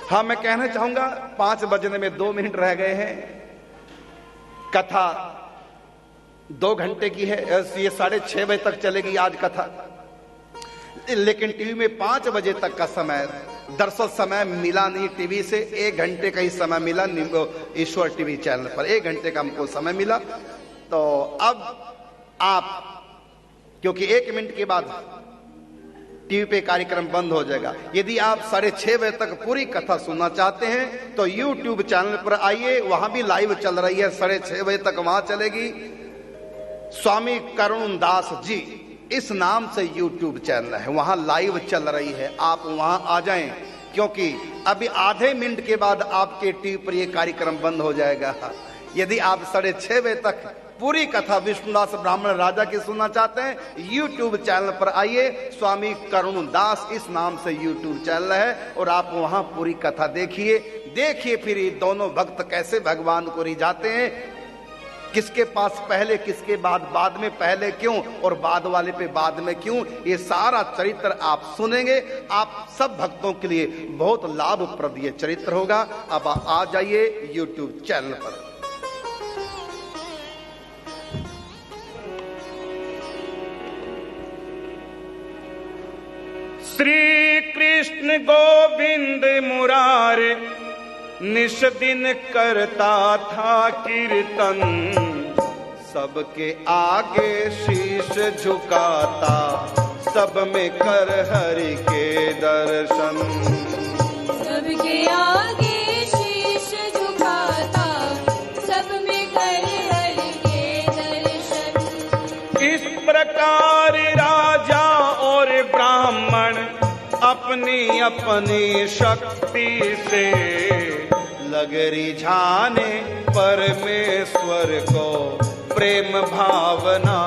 हाँ, मैं कहना चाहूंगा 5 बजने में 2 मिनट रह गए हैं। कथा 2 घंटे की है, ये 6:30 बजे तक चलेगी आज कथा, लेकिन टीवी में 5 बजे तक का समय, दरअसल समय मिला नहीं टीवी से, 1 घंटे का ही समय मिला ईश्वर टीवी चैनल पर, 1 घंटे का हमको समय मिला। तो अब आप, क्योंकि 1 मिनट के बाद टीवी पे कार्यक्रम बंद हो जाएगा, यदि आप 6:30 बजे तक पूरी कथा सुनना चाहते हैं तो YouTube चैनल पर आइए, वहां भी लाइव चल रही है, 6:30 बजे तक वहां चलेगी। स्वामी करुण दास जी इस नाम से YouTube चैनल है, वहां लाइव चल रही है, आप वहां आ जाएं, क्योंकि अभी आधे मिनट के बाद आपके टीवी पर यह कार्यक्रम बंद हो जाएगा। यदि आप 6:30 बजे तक पूरी कथा विष्णुदास ब्राह्मण राजा की सुनना चाहते हैं, YouTube चैनल पर आइए, स्वामी करुण दास इस नाम से YouTube चैनल है, और आप वहां पूरी कथा देखिए। फिर ये दोनों भक्त कैसे भगवान को रिझाते हैं, किसके पास पहले, किसके बाद में पहले क्यों, और बाद वाले पे बाद में क्यों, ये सारा चरित्र आप सुनेंगे। आप सब भक्तों के लिए बहुत लाभप्रद ये चरित्र होगा। अब आ जाइए YouTube चैनल पर। श्री कृष्ण गोविंद मुरारे निश दिन करता था कीर्तन, सबके आगे शीश झुकाता, सब में कर हरि के दर्शन। सबके आगे शीश झुकाता, सब में कर हरि के दर्शन। इस प्रकार राजा और ब्राह्मण अपनी अपनी शक्ति से लग रिझाने परमेश्वर को, प्रेम भावना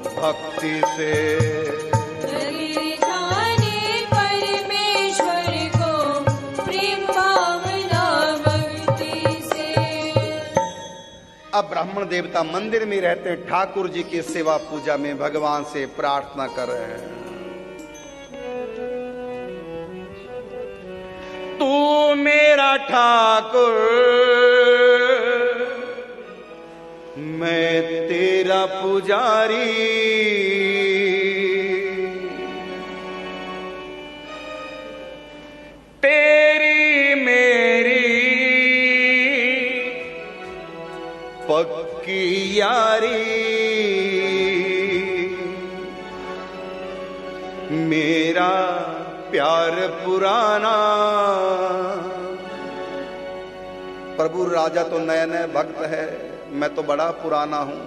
भक्ति से। रिझाने परमेश्वर को, प्रेम भावना भक्ति से। अब ब्राह्मण देवता मंदिर में रहते ठाकुर जी की सेवा पूजा में भगवान से प्रार्थना कर रहे हैं। तू मेरा ठाकुर, मैं तेरा पुजारी, तेरी मेरी पक्की यारी, मेरा प्यार पुराना। प्रभु राजा तो नए नए भक्त है, मैं तो बड़ा पुराना हूं,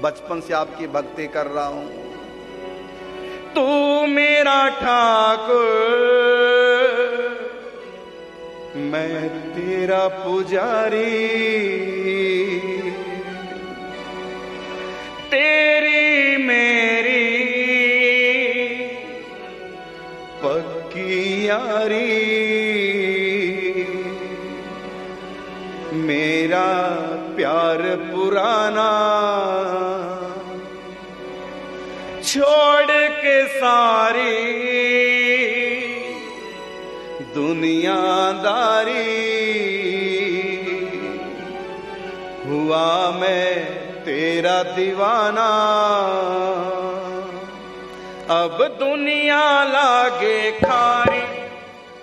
बचपन से आपकी भक्ति कर रहा हूं। तू मेरा ठाकुर, मैं तेरा पुजारी, तेरी मेरी पक्की यारी, मेरा प्यार पुराना। छोड़ के सारी दुनियादारी, हुआ मैं तेरा दीवाना। अब दुनिया लागे खारी,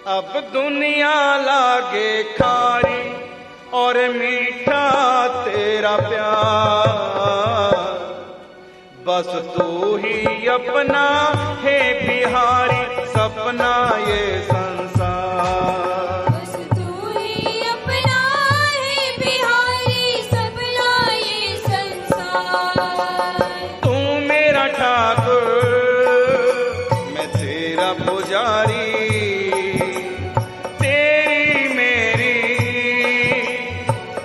अब दुनिया लागे खारी, और मीठा तेरा प्यार। बस तू ही अपना है बिहारी, सपना ये संसार। बस तू ही अपना है बिहारी, सपना ये संसार। तू मेरा ठाकुर, मैं तेरा पुजारी, तेरी मेरी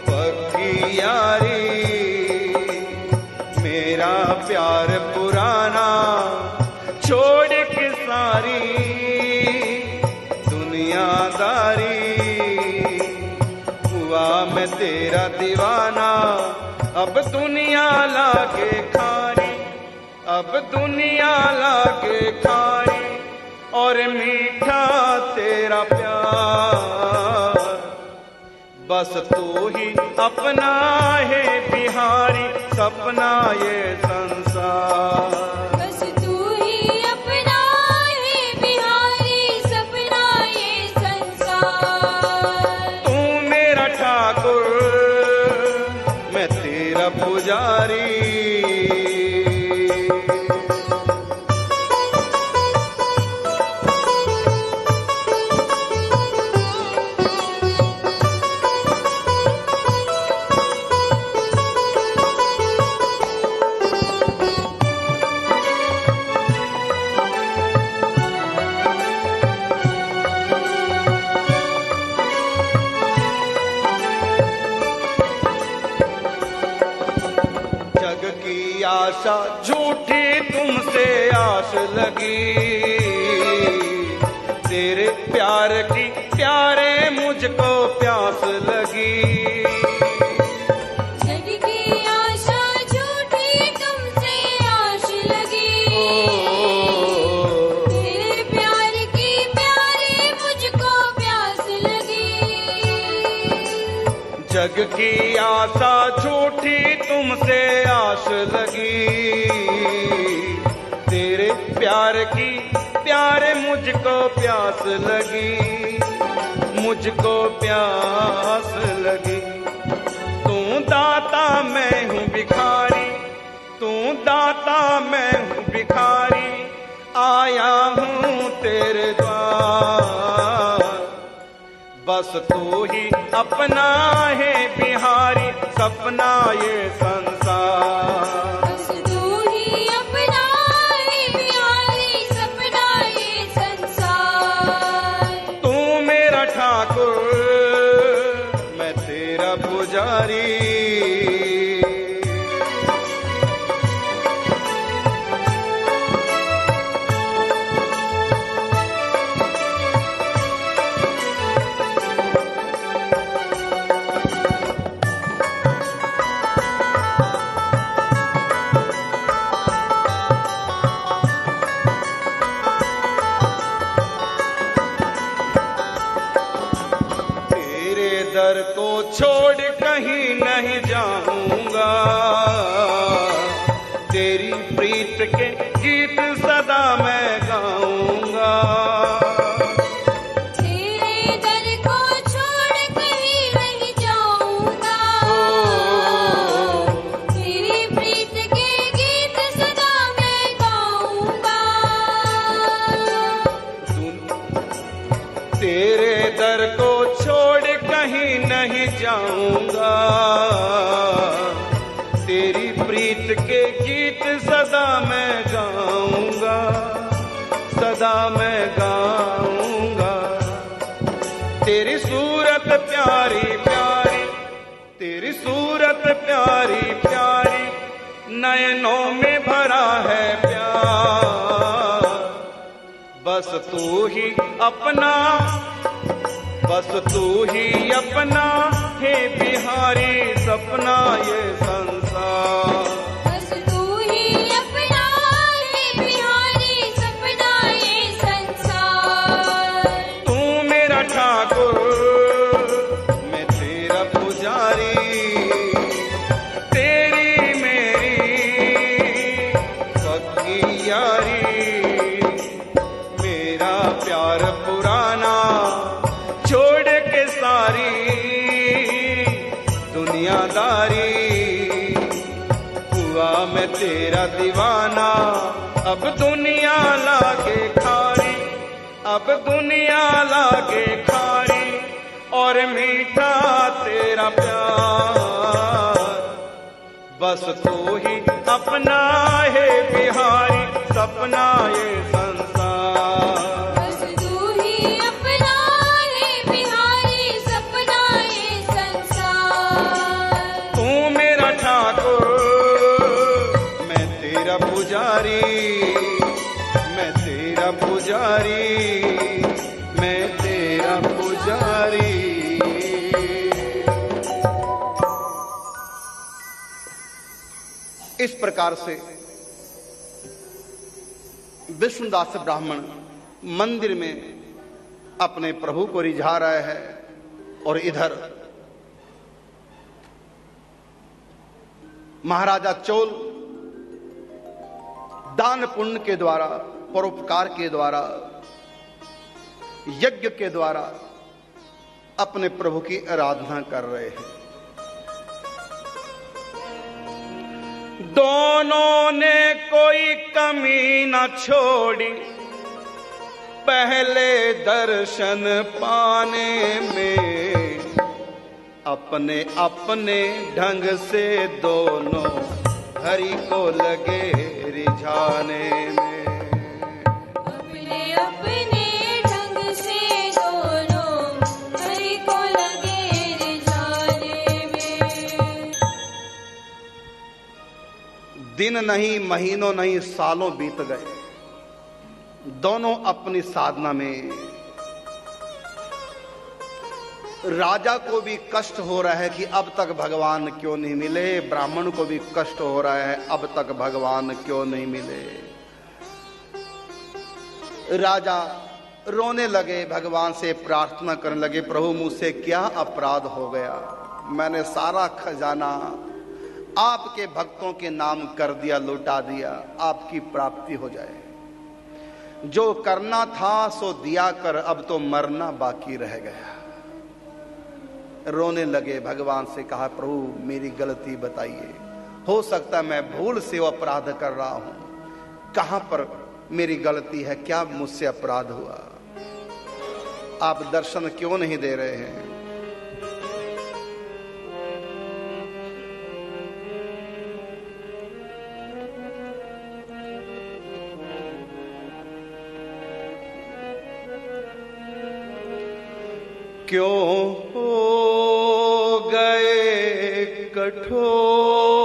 पक्की यारी, मेरा प्यार पुराना। छोड़ के सारी दुनियादारी, हुआ मैं तेरा दीवाना। अब दुनिया लागे खारी, अब दुनिया लागे खारी, और मीठा तेरा प्यार। बस तू ही अपना है बिहारी, सपना ये संसार। बस तू ही अपना है बिहारी, सपना ये संसार। तू मेरा ठाकुर, मैं तेरा पुजारी। आशा झूठी तुमसे आस लगी, तेरे प्यार की प्यारे मुझको प्यास लगी। जग की आशा झूठी तुमसे आस लगी, तेरे प्यार की प्यारे मुझको प्यास लगी। जग की आशा झूठी तुमसे आस लगी, तेरे प्यार की प्यारे मुझको प्यास लगी, मुझको प्यास लगी। तू दाता मैं हूँ भिखारी, तू दाता मैं हूँ भिखारी, आया हूँ तेरे द्वार। बस तू ही अपना है बिहारी, सपना ये संसार। बस तू ही अपना है बिहारी, सपना ये संसार। तू मेरा ठाकुर, मैं तेरा पुजारी। तेरी प्रीत के गीत सदा मैं गाऊंगा। तेरे दर को छोड़ कहीं नहीं जाऊंगा। तेरी प्रीत के गीत सदा मैं गाऊंगा। तेरे दर को छोड़ कहीं नहीं जाऊंगा। तेरी प्रीत के गीत सदा मैं गाऊंगा, सदा मैं गाऊंगा। तेरी सूरत प्यारी प्यारी, तेरी सूरत प्यारी प्यारी, नयनों में भरा है प्यार। बस तू ही अपना, बस तू ही अपना हे बिहारी सपना ये संसार। बस तू ही अपना है बिहारी सपना ये संसार। तू मेरा ठाकुर मैं तेरा पुजारी, तेरी मेरी पक्की यारी। मेरा प्यार पुराना छोड़ के सारी दुनियादारी, हुआ मैं तेरा दीवाना। अब दुनिया लागे खारी, अब दुनिया लागे खारी, और मीठा तेरा प्यार। बस तू ही अपना है बिहारी सपना ये संसार। बस तू ही अपना है बिहारी सपना ये संसार। तू मेरा ठाकुर मैं तेरा पुजारी, मैं तेरा पुजारी, मैं तेरा पुजारी। इस प्रकार से विष्णुदास ब्राह्मण मंदिर में अपने प्रभु को रिझा रहे हैं, और इधर महाराजा चोल दान पुण्य के द्वारा, परोपकार के द्वारा, यज्ञ के द्वारा अपने प्रभु की आराधना कर रहे हैं। दोनों ने कोई कमी न छोड़ी पहले दर्शन पाने में, अपने अपने ढंग से दोनों हरि को लगे रिझाने में। अपने अपने ढंग से दोनों हरि को लगे रिझाने में। दिन नहीं, महीनों नहीं, सालों बीत गए। दोनों अपनी साधना में। राजा को भी कष्ट हो रहा है कि अब तक भगवान क्यों नहीं मिले, ब्राह्मण को भी कष्ट हो रहा है अब तक भगवान क्यों नहीं मिले। राजा रोने लगे, भगवान से प्रार्थना करने लगे, प्रभु मुझसे क्या अपराध हो गया, मैंने सारा खजाना आपके भक्तों के नाम कर दिया, लुटा दिया, आपकी प्राप्ति हो जाए। जो करना था सो दिया कर, अब तो मरना बाकी रह गया। रोने लगे, भगवान से कहा प्रभु मेरी गलती बताइए, हो सकता मैं भूल से अपराध कर रहा हूं, कहां पर मेरी गलती है, क्या मुझसे अपराध हुआ, आप दर्शन क्यों नहीं दे रहे हैं। क्यों हो गए कठोर,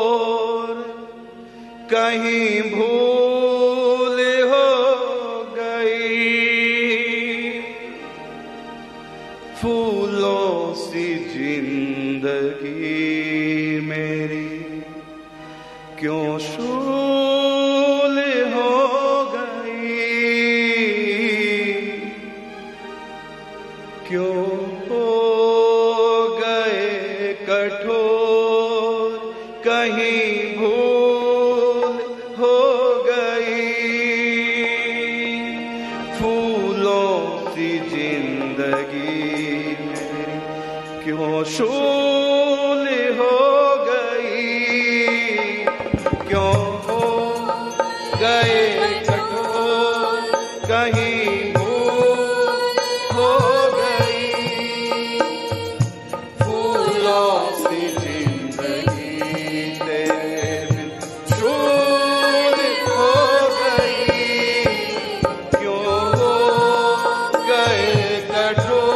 कहीं भूल हो गई, फूलों सी जिंदगी मेरी क्यों शूल हो गई, क्यों कहीं भूल शूल हो गई, क्यों हो गए कठोर, कहीं भूल हो गई। फूलों सी जिंदगी तेरे बिन शूल हो गई, क्यों हो गए कठोर।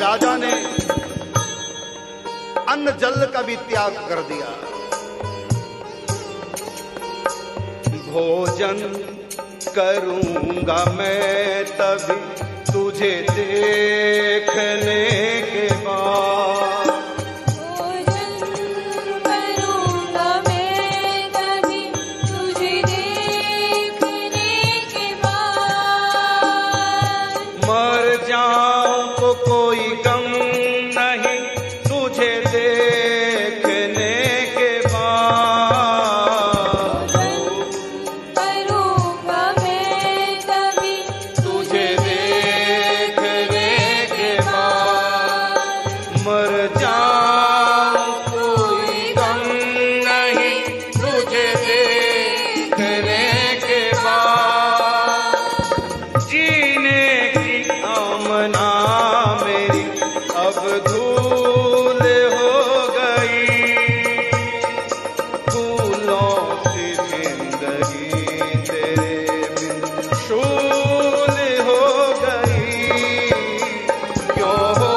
राजा ने अन्न जल का भी त्याग कर दिया। भोजन करूंगा मैं तभी तुझे देखने के बाद। भोजन करूंगा मैं तभी तुझे देखने के बाद। मर जाऊं तो कोई गम नहीं तुझे देखने के बाद। करूंगा मैं तभी तुझे देखने के बाद। मर जाऊं कोई गम नहीं तुझे देखने के बाद। जीने की कामना मेरी अब धूल हो गई। फूलों की जिंदगी तेरे बिन शूल हो गई, क्यों हो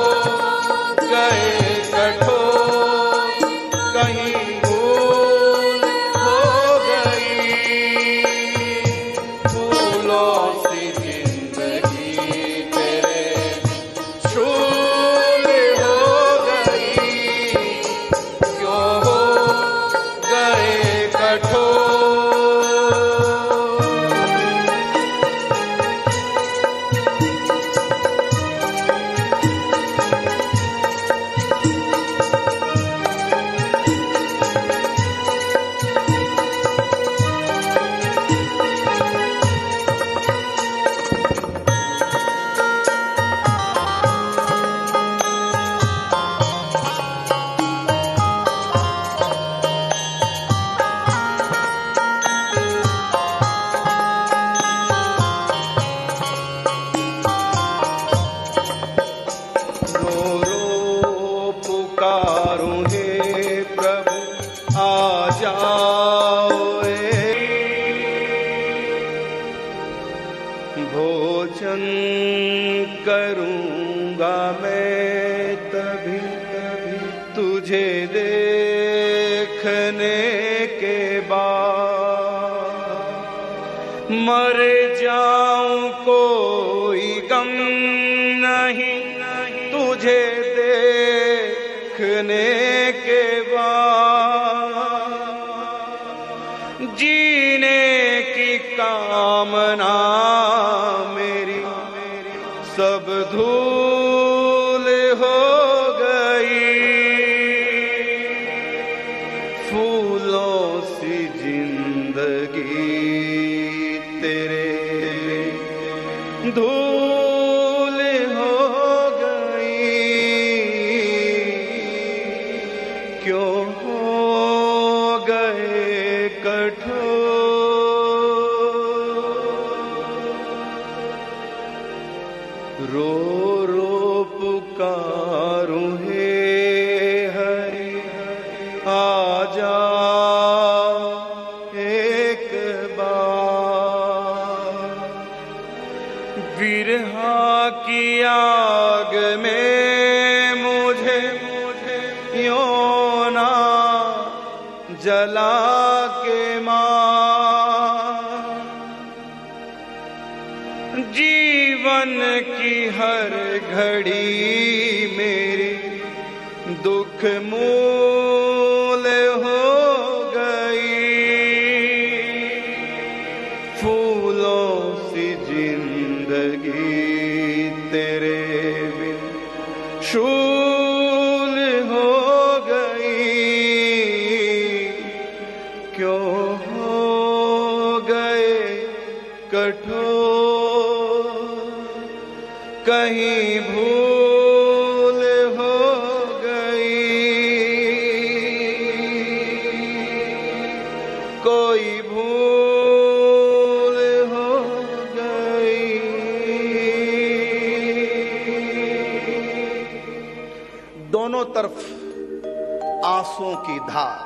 गए कठोर, कहीं भूल हो गई। फूलों सी जिंदगी तेरे शूल हो गई, क्यों हो गए कठोर। रो रो पुकारूं हे प्रभु आ जाओ भोजन करूंगा मैं तभी तुझे देखने के बाद। मर जाऊं कोई गम नहीं तुझे देखने के बाद। जीने की कामना मेरी सब धूल हो गई। फूलों सी जिंदगी तेरे धूल हो गई, क्यों हो गए कठोर। रो रो पुकारूं हे हरि आ जा एक बार। विरहा की आग में मुझे यों ना जला के मार। हर घड़ी मेरी दुख मूल हो गई, फूलों सी जिंदगी तेरे बिन शूल हो गई, क्यों हो गए कठोर, कहीं भूल हो गई, कोई भूल हो गई। दोनों तरफ आंसुओं की धार।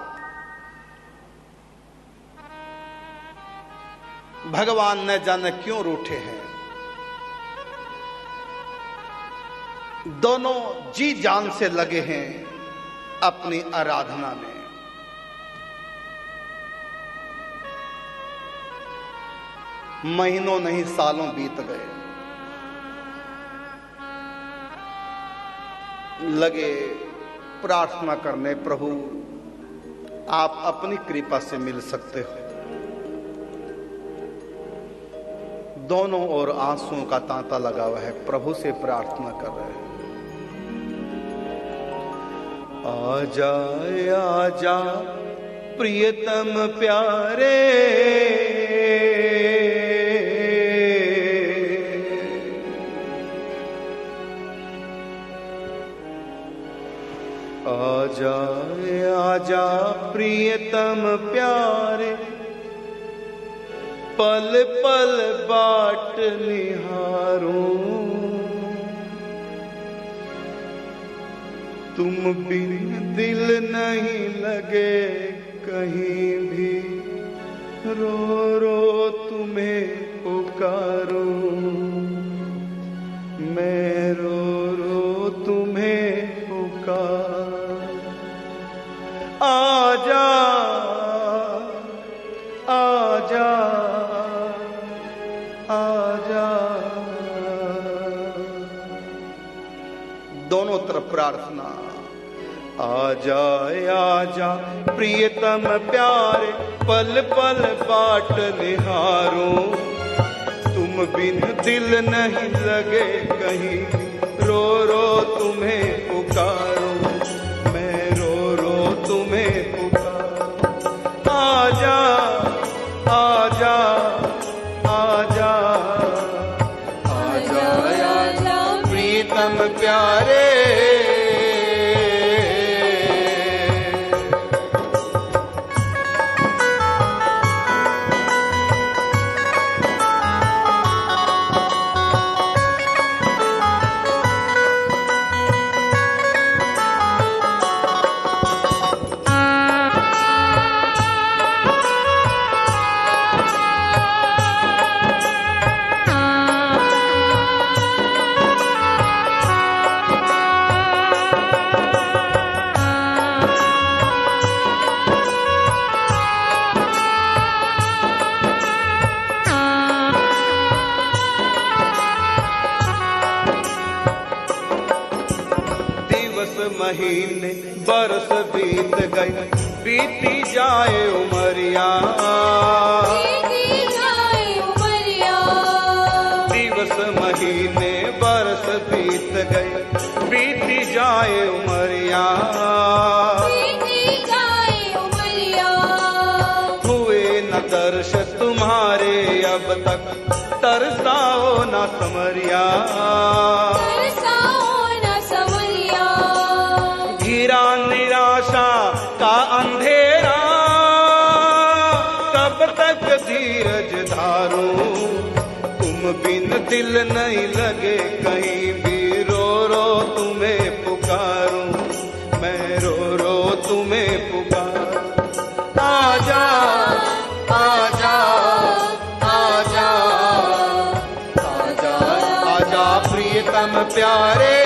भगवान न जाने क्यों रूठे हैं। दोनों जी जान से लगे हैं अपनी आराधना में। महीनों नहीं सालों बीत गए, लगे प्रार्थना करने, प्रभु आप अपनी कृपा से मिल सकते हो। दोनों ओर आंसुओं का तांता लगा हुआ है, प्रभु से प्रार्थना कर रहे हैं। आजा आजा प्रियतम प्यारे, आजा आजा प्रियतम प्यारे, पल पल बाट निहारूं, तुम बिन दिल नहीं लगे कहीं भी, रो रो तुम्हें पुकारूं, मैं रो रो तुम्हें पुकार। आजा आजा आजा। दोनों तरफ प्रार्थना। आजा आजा प्रियतम प्यारे, पल पल बाट निहारूं, तुम बिन दिल नहीं लगे कहीं, रो रो तुम्हें पुकारूं, मैं रो रो तुम्हें पुकारूं। आजा आजा आजा आजा आजा प्रीतम प्यारे। महीने बरस बीत गए, बीती जाए उमरिया, दिवस महीने बरस बीत गए, बीती जाए उमरिया, हुए न दर्श तुम्हारे अब तक, तरसाओ न समरिया, घिरा निराशा का अंधेरा, कब तक धीरज धारूं, तुम बिन दिल नहीं लगे कहीं भी, रो रो तुम्हें पुकारूं, मैं रो रो तुम्हें पुकारूं। आजा आजा आजा आजा आजा प्रियतम प्यारे।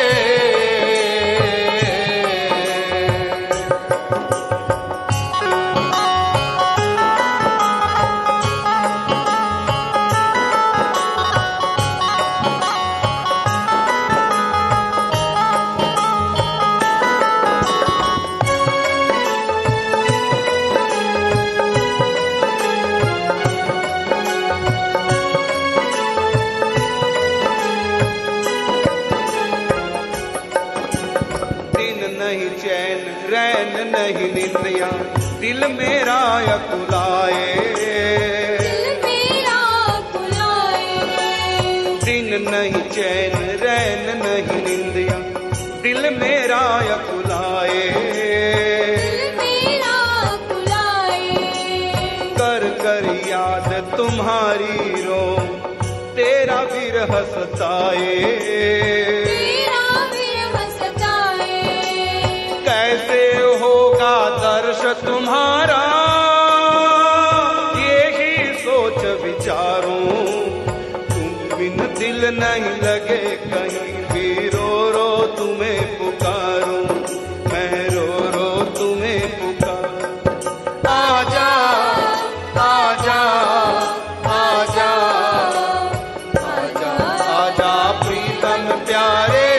नहीं चैन रैन नहीं निंदिया, दिल मेरा अकुलाए, दिन नहीं चैन रैन नहीं निंदिया, दिल मेरा अकुलाए, कर कर याद तुम्हारी रो तेरा विरह सताए, कैसे होगा दर्श तुम्हारा यही सोच विचारूं, तुम बिन दिल नहीं लगे कहीं भी, रो रो तुम्हें पुकारूं, मैं रो रो तुम्हें पुकारूं। आजा आजा आजा आजा आजा प्रीतम प्यारे,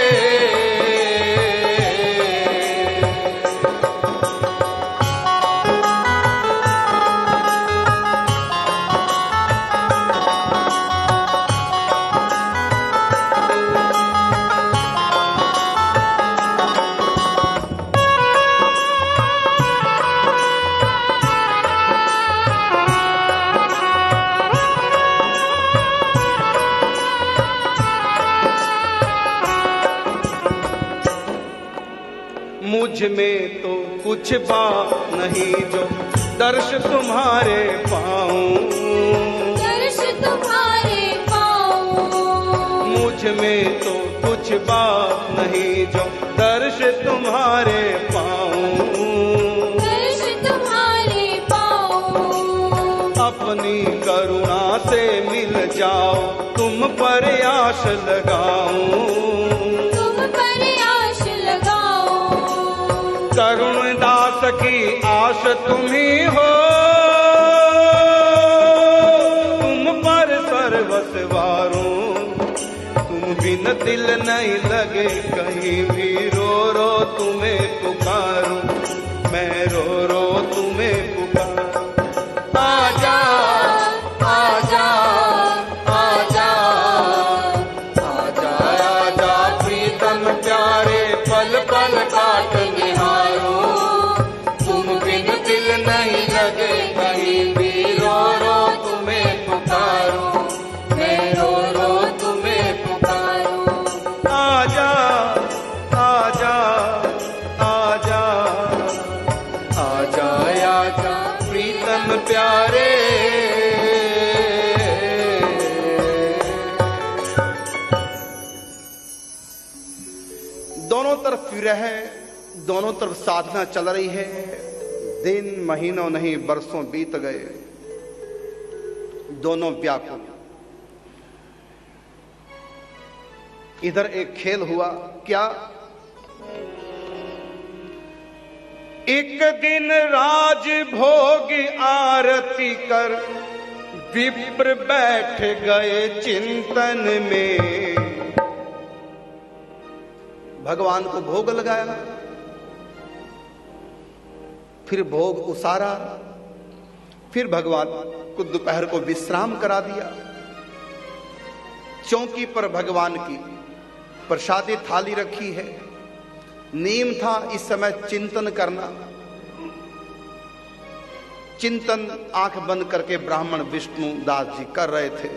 मुझ में तो कुछ बात नहीं जो दर्श तुम्हारे पाऊं, मुझ में तो कुछ बात नहीं जो दर्श तुम्हारे पाऊं, अपनी करुणा से मिल जाओ तुम पर आश लगाऊं, करुण दास की आश तुम ही हो, तुम पर सर्वस्व वारूं, तुम बिन दिल नहीं लगे कहीं भी, रो रो तुम्हें पुकारूं, मैं रो रो तुम्हें पुकारूं। आजा आजा आजा आजा आजा प्रीतम प्यारे, पल पल काट निहारो, तुम बिन दिल नहीं लगे कहीं भी, रो रो तुम्हें पुकारो, मैं रो रो तुम्हें पुकारो। आजा आजा आजा आजा आजा प्रीतम प्यारे, दोनों तरफ विरह, दोनों तरफ साधना चल रही है, दिन महीनों नहीं बरसों बीत गए, दोनों व्याकुल। इधर एक खेल हुआ, क्या? एक दिन राज भोग आरती कर विप्र बैठ गए चिंतन में, भगवान को भोग लगाया, फिर भोग उसारा, फिर भगवान को दोपहर को विश्राम करा दिया। चौकी पर भगवान की प्रसादी थाली रखी है, नियम था इस समय चिंतन करना। चिंतन आंख बंद करके ब्राह्मण विष्णु दास जी कर रहे थे।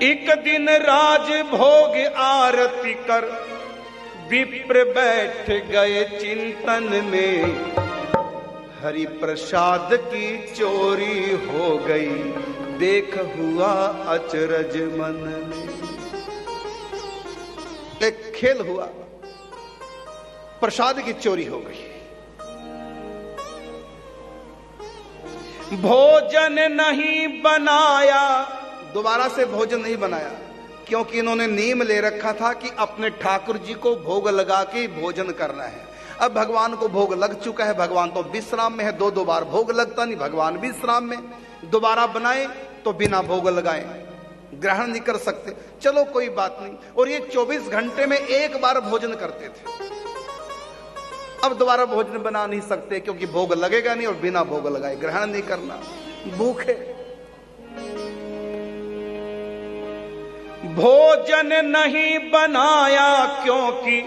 एक दिन राज भोग आरती कर विप्र बैठ गए चिंतन में, हरि प्रसाद की चोरी हो गई, देख हुआ अचरज मन में। एक खेल हुआ, प्रसाद की चोरी हो गई। भोजन नहीं बनाया, दोबारा से भोजन नहीं बनाया, क्योंकि इन्होंने नियम ले रखा था कि अपने ठाकुर जी को भोग लगा के भोजन करना है। अब भगवान को भोग लग चुका है, भगवान तो विश्राम में है, दो बार भोग लगता नहीं, भगवान विश्राम में, दोबारा बनाए तो बिना भोग लगाए ग्रहण नहीं कर सकते। चलो कोई बात नहीं। और ये 24 घंटे में एक बार भोजन करते थे, अब दोबारा भोजन बना नहीं सकते क्योंकि भोग लगेगा नहीं और बिना भोग लगाए ग्रहण नहीं करना, भूखे। भोजन नहीं बनाया क्योंकि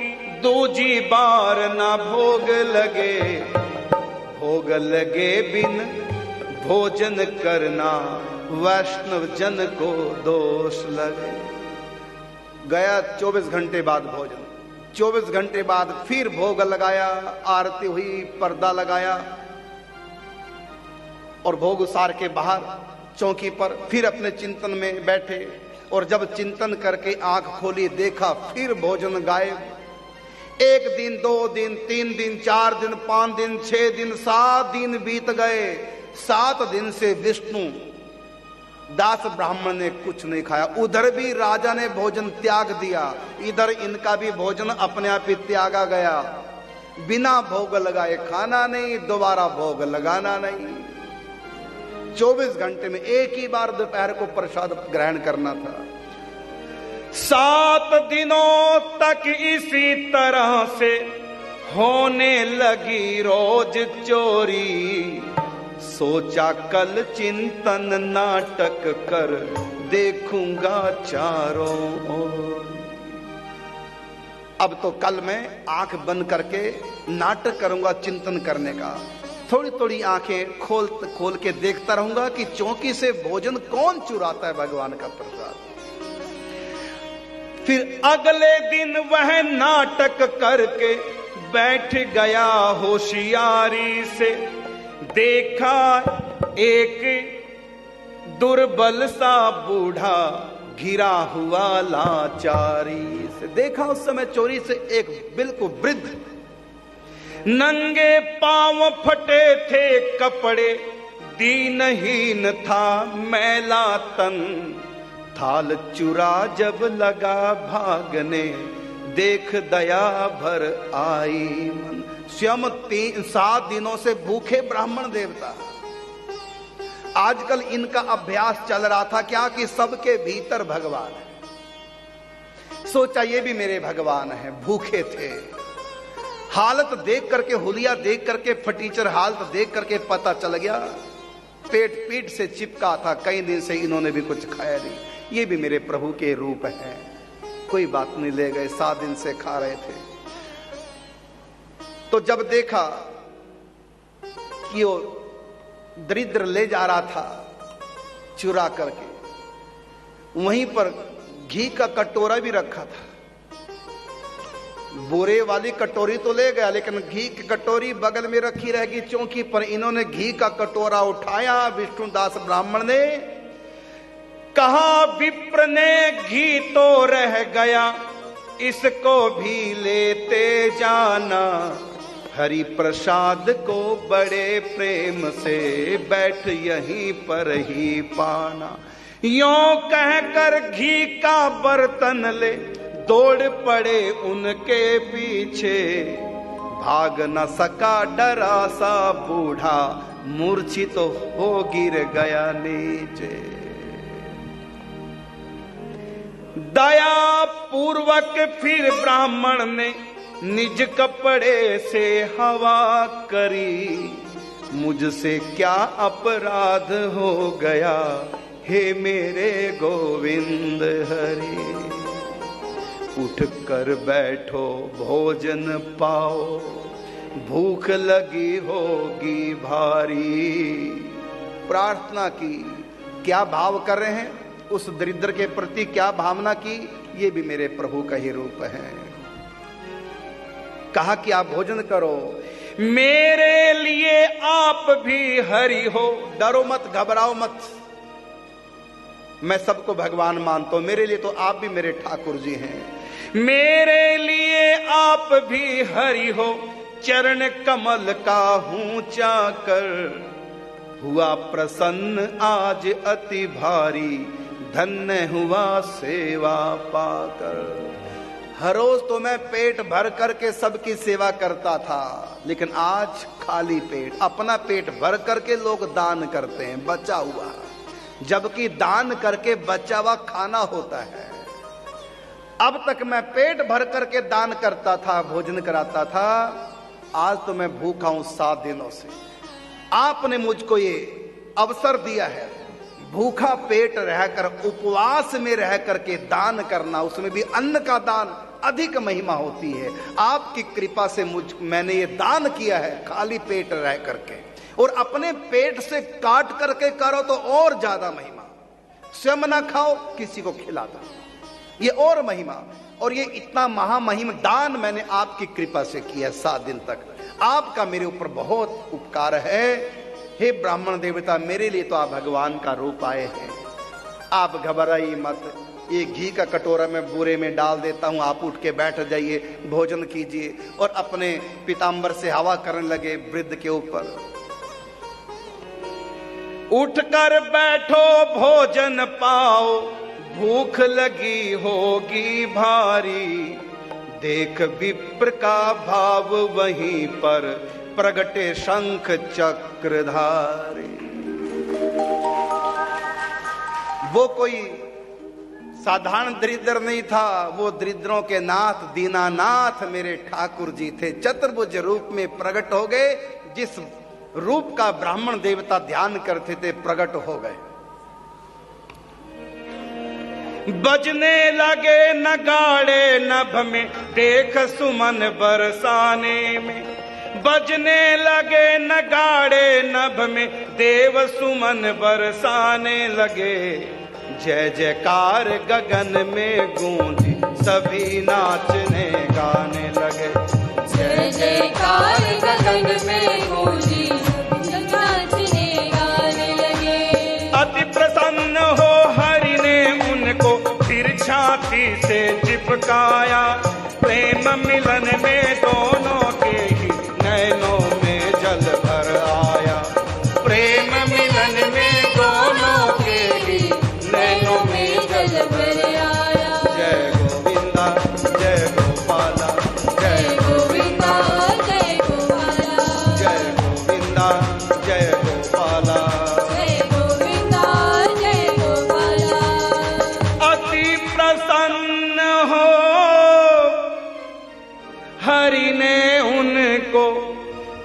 दूजी बार ना भोग लगे बिन भोजन करना, वैष्णव जन को दोष लगे। गया 24 घंटे बाद भोजन, 24 घंटे बाद फिर भोग लगाया, आरती हुई, पर्दा लगाया और भोग उसार के बाहर चौकी पर फिर अपने चिंतन में बैठे। और जब चिंतन करके आंख खोली, देखा फिर भोजन गायब। 1 दिन, 2 दिन, 3 दिन, 4 दिन, 5 दिन, 6 दिन, 7 दिन बीत गए। 7 दिन से विष्णु दास ब्राह्मण ने कुछ नहीं खाया। उधर भी राजा ने भोजन त्याग दिया, इधर इनका भी भोजन अपने आप ही त्यागा गया। बिना भोग लगाए खाना नहीं, दोबारा भोग लगाना नहीं। 24 घंटे में एक ही बार दोपहर को प्रसाद ग्रहण करना था। 7 दिनों तक इसी तरह से होने लगी रोज चोरी। सोचा कल चिंतन नाटक कर देखूंगा चारों ओर। अब तो कल मैं आंख बंद करके नाटक करूंगा चिंतन करने का। थोड़ी थोड़ी आंखें खोल के देखता रहूंगा कि चौकी से भोजन कौन चुराता है भगवान का प्रसाद। फिर अगले दिन वह नाटक करके बैठ गया होशियारी से। देखा एक दुर्बल सा बूढ़ा घिरा हुआ लाचारी से। देखा उस समय चोरी से एक बिल्कुल वृद्ध, नंगे पांव फटे थे कपड़े, दीनहीन था मैला तन। थाल चुरा जब लगा भागने, देख दया भर आई मन। स्वयं 7 दिनों से भूखे ब्राह्मण देवता। आजकल इनका अभ्यास चल रहा था क्या कि सबके भीतर भगवान है। सोचा ये भी मेरे भगवान है, भूखे थे। हालत देख करके, हुलिया देख करके, फटीचर हालत देख करके पता चल गया पेट पीठ से चिपका था, कई दिन से इन्होंने भी कुछ खाया नहीं। ये भी मेरे प्रभु के रूप हैं, कोई बात नहीं, ले गए। 7 दिन से खा रहे थे। तो जब देखा कि वो दरिद्र ले जा रहा था चुरा करके, वहीं पर घी का कटोरा भी रखा था। बोरे वाली कटोरी तो ले गया, लेकिन घी की कटोरी बगल में रखी रहेगी चौकी पर। इन्होंने घी का कटोरा उठाया, विष्णुदास ब्राह्मण ने कहा, विप्र ने घी तो रह गया, इसको भी लेते जाना। हरि प्रसाद को बड़े प्रेम से बैठ यहीं पर ही पाना। यों कहकर घी का बर्तन ले दौड़ पड़े उनके पीछे। भाग न सका डरा सा बूढ़ा, मूर्छित तो हो गिर गया नीचे। दया पूर्वक फिर ब्राह्मण ने निज कपड़े से हवा करी। मुझसे क्या अपराध हो गया, हे मेरे गोविंद हरि। उठ कर बैठो भोजन पाओ, भूख लगी होगी भारी। प्रार्थना की, क्या भाव कर रहे हैं उस दरिद्र के प्रति, क्या भावना की, ये भी मेरे प्रभु का ही रूप है। कहा कि आप भोजन करो, मेरे लिए आप भी हरि हो, डरो मत, घबराओ मत। मैं सबको भगवान मानता हूं, मेरे लिए तो आप भी मेरे ठाकुर जी हैं। मेरे लिए आप भी हरि हो, चरण कमल का हूं चाकर। हुआ प्रसन्न आज अति भारी, धन्य हुआ सेवा पाकर। हर रोज तो मैं पेट भर करके सबकी सेवा करता था, लेकिन आज खाली पेट, अपना पेट भर करके लोग दान करते हैं बचा हुआ, जबकि दान करके बचा हुआ खाना होता है। अब तक मैं पेट भर करके दान करता था, भोजन कराता था, आज तो मैं भूखा हूं 7 दिनों से। आपने मुझको ये अवसर दिया है भूखा पेट रहकर, उपवास में रह करके दान करना, उसमें भी अन्न का दान। अधिक महिमा होती है। आपकी कृपा से मैंने ये दान किया है खाली पेट रह करके, और अपने पेट से काट करके करो तो और ज्यादा महिमा। स्वयं ना खाओ, किसी को खिला दो, ये और महिमा। और ये इतना महामहिम दान मैंने आपकी कृपा से किया 7 दिन तक। आपका मेरे ऊपर बहुत उपकार है। हे ब्राह्मण देवता, मेरे लिए तो आप भगवान का रूप आए हैं। आप घबराइए मत, ये घी का कटोरा मैं बोरे में डाल देता हूं, आप उठ के बैठ जाइए, भोजन कीजिए। और अपने पीतांबर से हवा करने लगे वृद्ध के ऊपर। उठकर बैठो भोजन पाओ, भूख लगी होगी भारी। देख विप्र का भाव वहीं पर, प्रगटे शंख चक्रधारी। वो कोई साधारण दरिद्र नहीं था, वो दरिद्रों के नाथ दीनानाथ मेरे ठाकुर जी थे। चतुर्भुज रूप में प्रकट हो गए। जिस रूप का ब्राह्मण देवता ध्यान करते थे प्रकट हो गए। बजने लगे नगाड़े नभ में, देख सुमन बरसाने में। बजने लगे नगाड़े नभ में, देव सुमन बरसाने लगे। जय जयकार गगन में गूंजी, सभी नाचने गाने लगे। जय जयकार गगन में गूंजी, सब नाचने गाने लगे। अति प्रसन्न हो हरि ने उनको, फिर छाती से चिपकाया। प्रेम मिलन में दोनों के ही नैनों में जल भर आया। प्रेम मिलन में दोनों के ही नैनों में जल भर आया। जय गोविंदा जय गोपाला, जय गोविंदा जय गोपाला, जय गोविंदा जय गोपाला। जय गोविंदा जय गोपाला। अति प्रसन्न हो हरि ने उनको,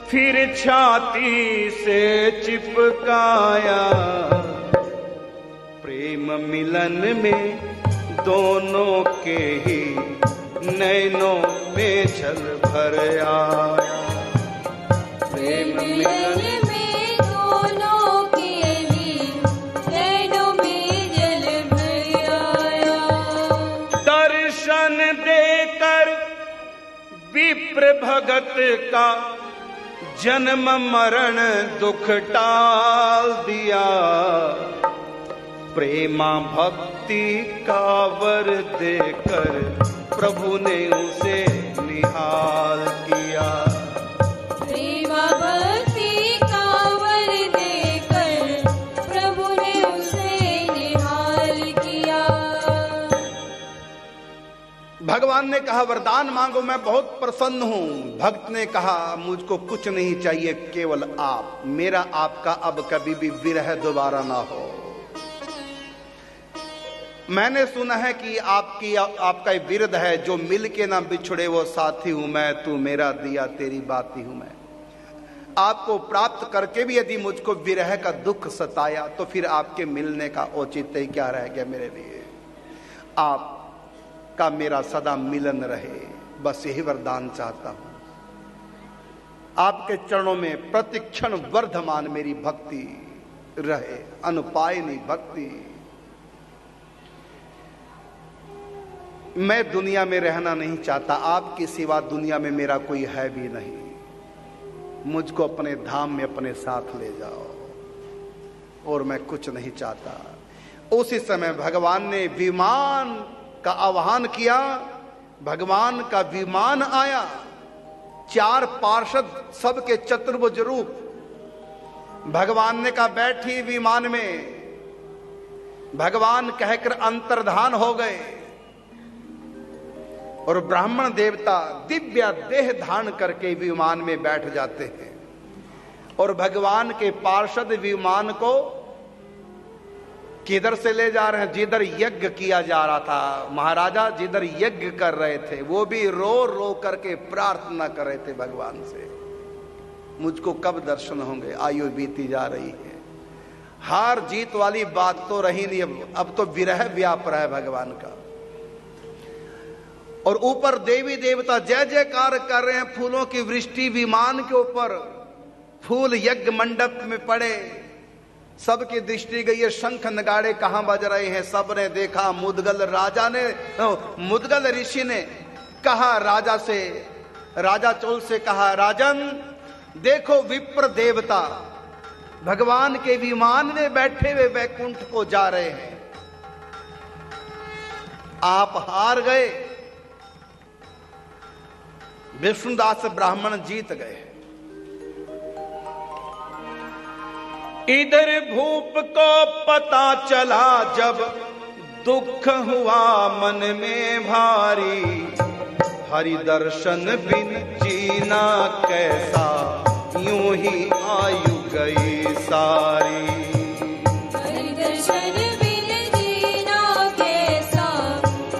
फिर छाती से चिपकाया। प्रेम मिलन में दोनों के ही नैनों में जल भर आया। प्रेम मिलन में दोनों के ही नैनों में जल भर आया। दर्शन देकर विप्र भगत का, जन्म मरण दुख टाल दिया। प्रेमा भक्ति का वर देकर, प्रभु ने उसे निहाल किया। प्रेमा भक्ति का वर देकर, प्रभु ने उसे निहाल किया। भगवान ने कहा वरदान मांगो, मैं बहुत प्रसन्न हूं। भक्त ने कहा मुझको कुछ नहीं चाहिए, केवल आप। मेरा आपका अब कभी भी विरह दोबारा ना हो। मैंने सुना है कि आपका विरध है, जो मिल के ना बिछड़े वो साथी हूं मैं। तू मेरा दिया तेरी बाती हूं मैं। आपको प्राप्त करके भी यदि मुझको विरह का दुख सताया, तो फिर आपके मिलने का औचित्य क्या रह गया मेरे लिए। आप का मेरा सदा मिलन रहे, बस यही वरदान चाहता हूं। आपके चरणों में प्रतिक्षण वर्धमान मेरी भक्ति रहे, अनुपायनी भक्ति। मैं दुनिया में रहना नहीं चाहता, आपके सिवा दुनिया में मेरा कोई है भी नहीं। मुझको अपने धाम में अपने साथ ले जाओ, और मैं कुछ नहीं चाहता। उसी समय भगवान ने विमान का आह्वान किया। भगवान का विमान आया, 4 पार्षद सबके चतुर्भुज रूप। भगवान ने कहा बैठी विमान में। भगवान कहकर अंतर्धान हो गए, और ब्राह्मण देवता दिव्य देह धारण करके विमान में बैठ जाते हैं। और भगवान के पार्षद विमान को किधर से ले जा रहे हैं? जिधर यज्ञ किया जा रहा था, महाराजा जिधर यज्ञ कर रहे थे, वो भी रो रो करके प्रार्थना कर रहे थे भगवान से, मुझको कब दर्शन होंगे। आयु बीती जा रही है, हार जीत वाली बात तो रही नहीं, अब तो विरह व्याप रहा है भगवान का। और ऊपर देवी देवता जय जयकार कर रहे हैं। फूलों की वृष्टि विमान के ऊपर, फूल यज्ञ मंडप में पड़े, सबकी दृष्टि गई है। शंख नगाड़े कहां बज रहे हैं, सबने देखा। मुदगल राजा ने, मुदगल ऋषि ने कहा राजा से, राजा चोल से कहा, राजन देखो विप्र देवता भगवान के विमान में बैठे हुए वैकुंठ को जा रहे हैं। आप हार गए, विष्णुदास ब्राह्मण जीत गए। इधर भूप को पता चला जब दुख हुआ मन में भारी, हरि दर्शन बिन जीना कैसा, यूं ही आयु गई सारी। हरि दर्शन बिन जीना कैसा,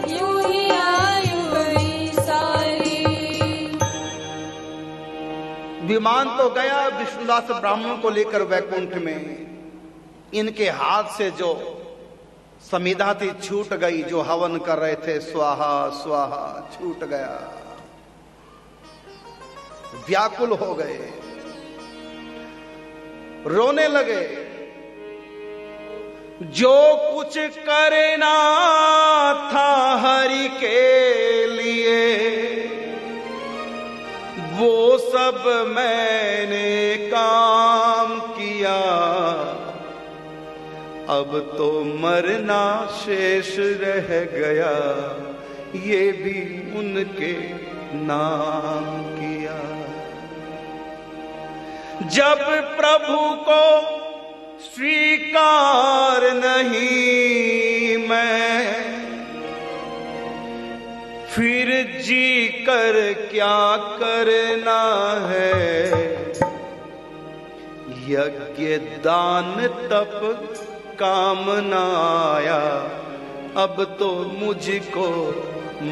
यूं ही आयु गई सारी। विमान तो गया विष्णुदास ब्राह्मण को लेकर वैकुंठ में। इनके हाथ से जो समिधा थी छूट गई, जो हवन कर रहे थे स्वाहा स्वाहा छूट गया। व्याकुल हो गए, रोने लगे। जो कुछ करना था हरि के लिए, वो सब मैंने काम किया। अब तो मरना शेष रह गया, ये भी उनके नाम किया। जब प्रभु को स्वीकार नहीं मैं, फिर जी कर क्या करना है। यज्ञ दान तप काम न आया, अब तो मुझको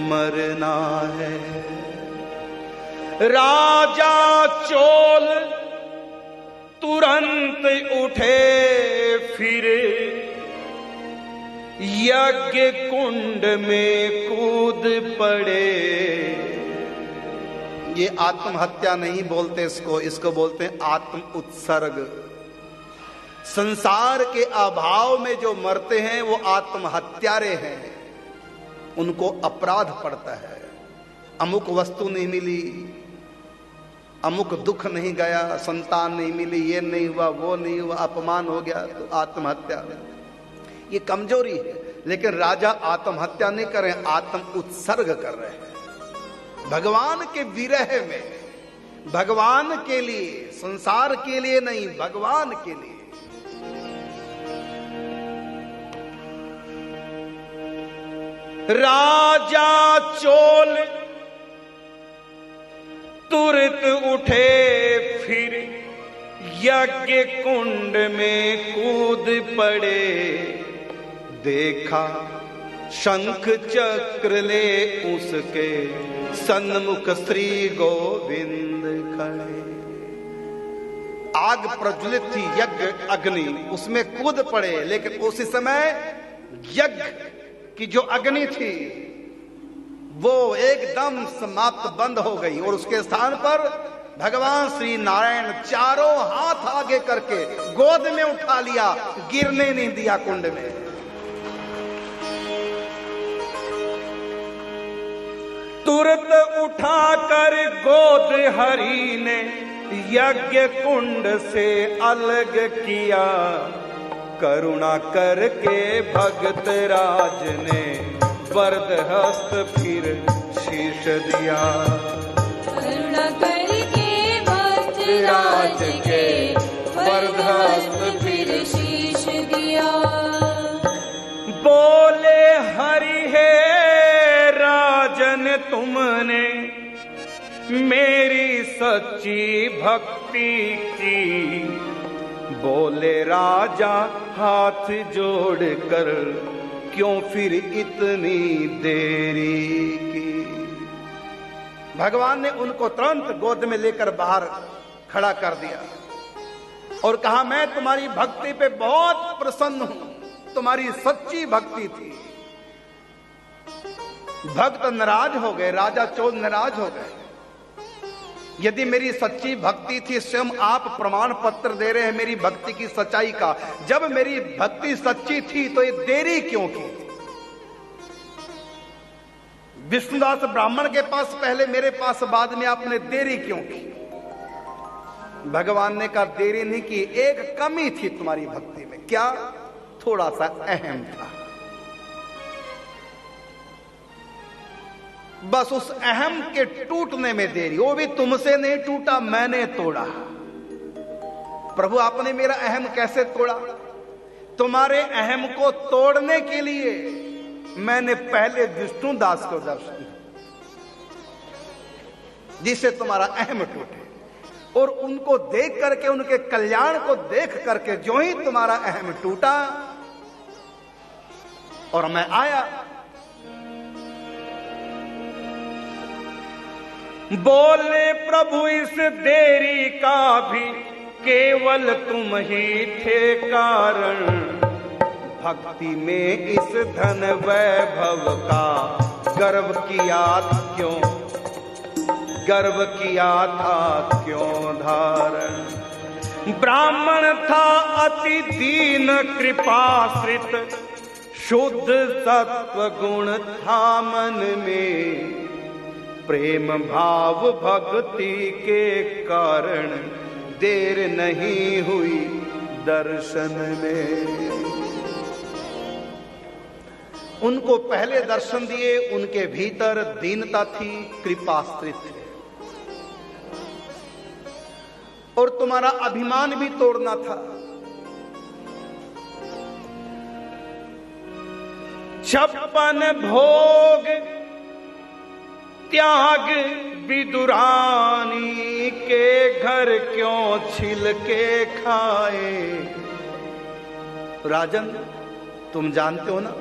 मरना है। राजा चोल तुरंत उठे फिर, यज्ञ कुंड में कूद पड़े। ये आत्महत्या नहीं बोलते इसको, इसको बोलते हैं आत्म उत्सर्ग। संसार के अभाव में जो मरते हैं वो आत्महत्यारे हैं, उनको अपराध पड़ता है। अमुक वस्तु नहीं मिली, अमुक दुख नहीं गया, संतान नहीं मिली, ये नहीं हुआ, वो नहीं हुआ, अपमान हो गया तो आत्महत्या। ये कमजोरी है। लेकिन राजा आत्महत्या नहीं कर रहे, आत्म उत्सर्ग कर रहे हैं भगवान के विरह में, भगवान के लिए, संसार के लिए नहीं, भगवान के लिए। राजा चोल तुरंत उठे फिर, यज्ञ कुंड में कूद पड़े। देखा शंख चक्र ले उसके सन्मुख श्री गोविंद खड़े। आग प्रज्वलित थी, यज्ञ अग्नि, उसमें कूद पड़े। लेकिन उसी समय यज्ञ की जो अग्नि थी वो एकदम समाप्त बंद हो गई, और उसके स्थान पर भगवान श्री नारायण चारों हाथ आगे करके गोद में उठा लिया, गिरने नहीं दिया कुंड में। तुरंत उठाकर गोद हरि ने यज्ञ कुंड से अलग किया। करुणा करके भगत राज ने वरद हस्त फिर शीश दिया। करुणा करके भक्त राज के वरद हस्त फिर शीश दिया। बोले हरि हे राजन तुमने मेरी सच्ची भक्ति की। बोले राजा हाथ जोड़कर क्यों फिर इतनी देरी की। भगवान ने उनको तुरंत गोद में लेकर बाहर खड़ा कर दिया और कहा, मैं तुम्हारी भक्ति पे बहुत प्रसन्न हूं, तुम्हारी सच्ची भक्ति थी। भक्त नाराज हो गए, राजा चोल नाराज हो गए। यदि मेरी सच्ची भक्ति थी, स्वयं आप प्रमाण पत्र दे रहे हैं मेरी भक्ति की सच्चाई का, जब मेरी भक्ति सच्ची थी तो ये देरी क्यों की? विष्णुदास ब्राह्मण के पास पहले, मेरे पास बाद में, आपने देरी क्यों की? भगवान ने कहा देरी नहीं की, एक कमी थी तुम्हारी भक्ति में। क्या? थोड़ा सा अहम था। बस उस अहम के टूटने में देरी, वो भी तुमसे नहीं टूटा, मैंने तोड़ा। प्रभु आपने मेरा अहम कैसे तोड़ा? तुम्हारे अहम को तोड़ने के लिए मैंने पहले विष्णुदास को दर्शन दिया, जिससे तुम्हारा अहम टूटे। और उनको देख करके, उनके कल्याण को देख करके जो ही तुम्हारा अहम टूटा और मैं आया। बोले प्रभु इस देरी का भी केवल तुम ही थे कारण, भक्ति में इस धन वैभव का गर्व किया क्यों, गर्व किया था क्यों धारण। ब्राह्मण था अति दीन कृपाश्रित, शुद्ध सत्व गुण था मन में, प्रेम भाव भक्ति के कारण देर नहीं हुई दर्शन में। उनको पहले दर्शन दिए, उनके भीतर दीनता थी, कृपाश्रित थे। और तुम्हारा अभिमान भी तोड़ना था। 56 भोग त्याग विदुरानी के घर क्यों छिलके खाए। राजन तुम जानते हो ना,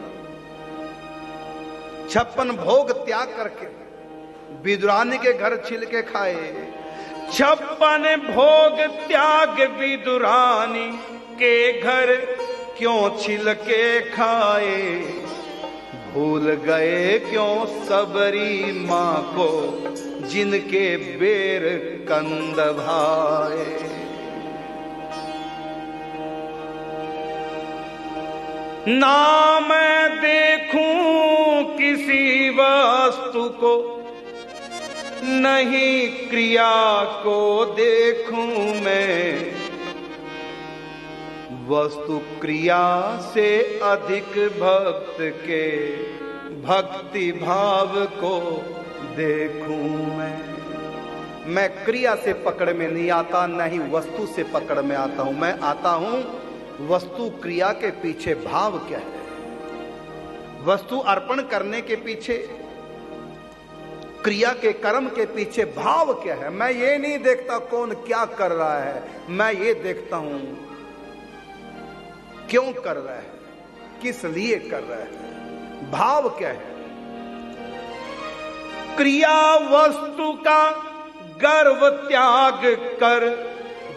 56 भोग त्याग करके विदुरानी के घर छिलके खाए। 56 भोग त्याग विदुरानी के घर क्यों छिलके खाए। भूल गए क्यों सबरी माँ को जिनके बेर कंद भाए। ना मैं देखूं किसी वस्तु को, नहीं क्रिया को देखूं मैं। वस्तु क्रिया से अधिक भक्त के भक्ति भाव को देखूं मैं क्रिया से पकड़ में नहीं आता, न ही वस्तु से पकड़ में आता हूं। मैं आता हूं वस्तु क्रिया के पीछे भाव क्या है, वस्तु अर्पण करने के पीछे, क्रिया के कर्म के पीछे भाव क्या है। मैं ये नहीं देखता कौन क्या कर रहा है, मैं ये देखता हूं क्यों कर रहा है, किस लिए कर रहा है, भाव क्या है। क्रिया वस्तु का गर्व त्याग कर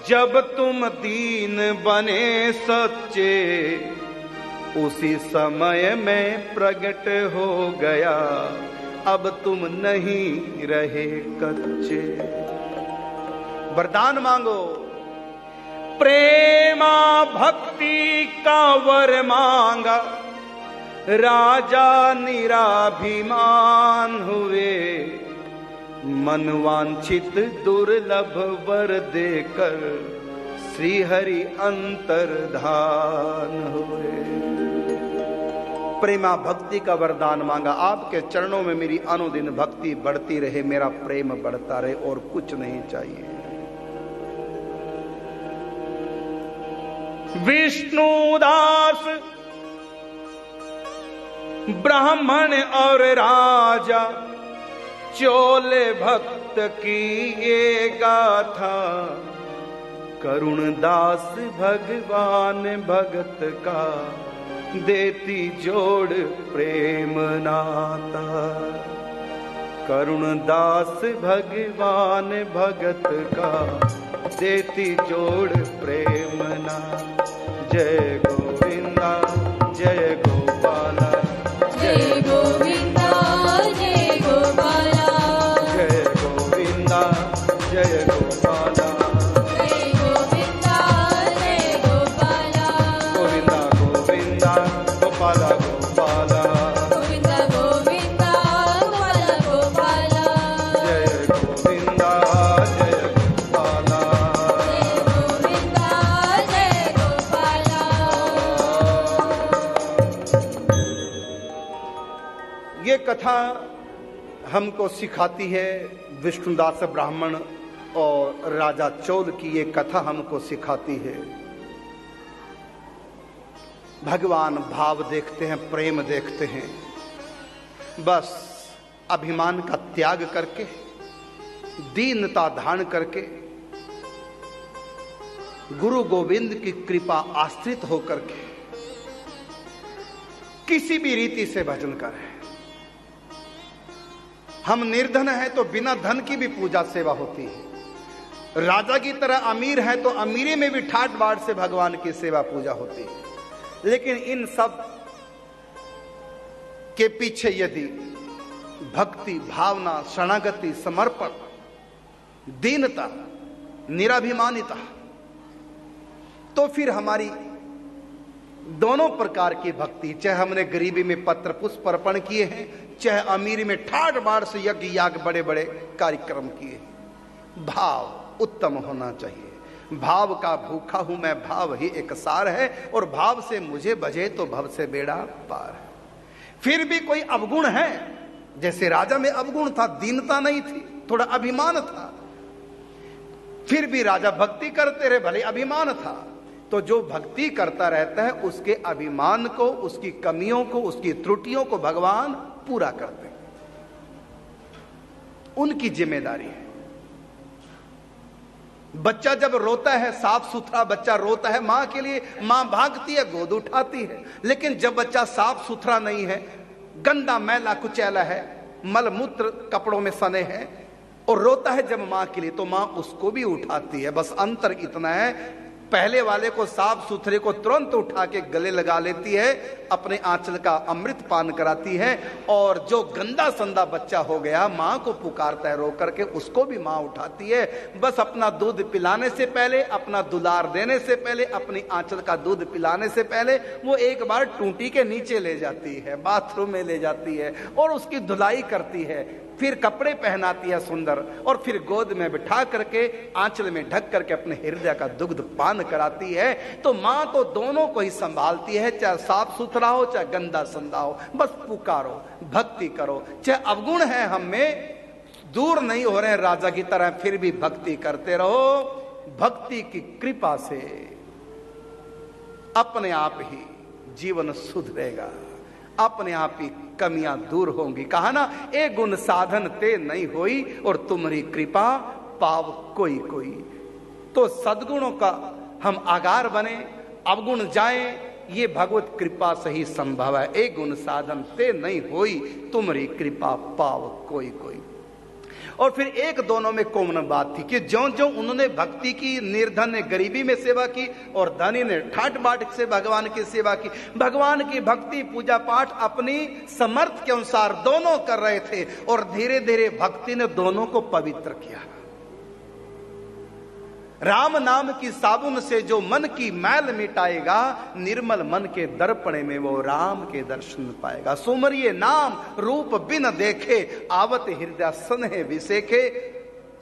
जब तुम दीन बने सच्चे, उसी समय में प्रकट हो गया अब तुम नहीं रहे कच्चे। वरदान मांगो, प्रेमा भक्ति का वर मांगा, राजा निराभिमान हुए। मनवांछित दुर्लभ वर देकर श्री हरि अंतर्धान हुए। प्रेमा भक्ति का वरदान मांगा, आपके चरणों में मेरी अनुदिन भक्ति बढ़ती रहे, मेरा प्रेम बढ़ता रहे और कुछ नहीं चाहिए। विष्णुदास ब्राह्मण और राजा, चोले भक्त की ये गाथा। करुणदास भगवान भगत का देती जोड़ प्रेम नाता। करुणदास भगवान भगत का देती जोड़ प्रेम नाता। जय गोविंदा जय गोपाला, जय गोविंदा जय कथा हमको सिखाती है, विष्णुदास ब्राह्मण और राजा चोल की ये कथा हमको सिखाती है, भगवान भाव देखते हैं, प्रेम देखते हैं। बस अभिमान का त्याग करके, दीनता धारण करके, गुरु गोविंद की कृपा आश्रित होकर के किसी भी रीति से भजन करें। हम निर्धन हैं तो बिना धन की भी पूजा सेवा होती है। राजा की तरह अमीर है तो अमीरी में भी ठाट बाट से भगवान की सेवा पूजा होती है। लेकिन इन सब के पीछे यदि भक्ति, भावना, शरणागति, समर्पण, दीनता, निराभिमानिता, तो फिर हमारी दोनों प्रकार की भक्ति, चाहे हमने गरीबी में पत्र पुष्प अर्पण किए हैं, चाहे अमीरी में ठाट बाट से यज्ञ याग बड़े बड़े कार्यक्रम किए हैं, भाव उत्तम होना चाहिए। भाव का भूखा हूं मैं, भाव ही एक सार है, और भाव से मुझे बजे तो भव से बेड़ा पार है। फिर भी कोई अवगुण है, जैसे राजा में अवगुण था, दीनता नहीं थी, थोड़ा अभिमान था, फिर भी राजा भक्ति करते रहे, भले अभिमान था। तो जो भक्ति करता रहता है उसके अभिमान को, उसकी कमियों को, उसकी त्रुटियों को भगवान पूरा करते हैं, उनकी जिम्मेदारी है। बच्चा जब रोता है, साफ सुथरा बच्चा रोता है, मां के लिए मां भागती है, गोद उठाती है। लेकिन जब बच्चा साफ सुथरा नहीं है, गंदा मैला कुचैला है, मल मूत्र कपड़ों में सने हैं, और रोता है जब मां के लिए, तो मां उसको भी उठाती है। बस अंतर इतना है, पहले वाले को, साफ सुथरे को तुरंत उठा के गले लगा लेती है, अपने आंचल का अमृत पान कराती है, और जो गंदा संदा बच्चा हो गया, मां को पुकारता है रो करके, उसको भी मां उठाती है। बस अपना दूध पिलाने से पहले, अपना दुलार देने से पहले, अपनी आंचल का दूध पिलाने से पहले वो एक बार टूटी के नीचे ले जाती है, बाथरूम में ले जाती है, और उसकी धुलाई करती है, फिर कपड़े पहनाती है सुंदर, और फिर गोद में बिठा करके, आंचल में ढक करके अपने हृदय का दुग्ध पान कराती है। तो मां तो दोनों को ही संभालती है, चाहे साफ सुथरा हो, चाहे गंदा संदा हो। बस पुकारो, भक्ति करो, चाहे अवगुण है हम में, दूर नहीं हो रहे हैं राजा की तरह, फिर भी भक्ति करते रहो। भक्ति की कृपा से अपने आप ही जीवन सुधरेगा, अपने आप ही कमियां दूर होंगी। कहा ना, ए गुण साधन ते नहीं होई, और तुम्हारी कृपा पाव कोई कोई। तो सद्गुणों का हम आगार बने, अवगुण जाएं, ये भगवत कृपा से ही संभव है। ए गुण साधन ते नहीं होई, तुम्हारी कृपा पाव कोई कोई। और फिर एक दोनों में कॉमन बात थी कि ज्यों ज्यों उन्होंने भक्ति की, निर्धन ने गरीबी में सेवा की, और धनी ने ठाट बाट से भगवान की सेवा की। भगवान की भक्ति, पूजा पाठ अपनी समर्थ के अनुसार दोनों कर रहे थे, और धीरे धीरे भक्ति ने दोनों को पवित्र किया। राम नाम की साबुन से जो मन की मैल मिटाएगा, निर्मल मन के दर्पणे में वो राम के दर्शन पाएगा। सुमरिये नाम रूप बिन देखे, आवत हृदय सन्हे विसेखे।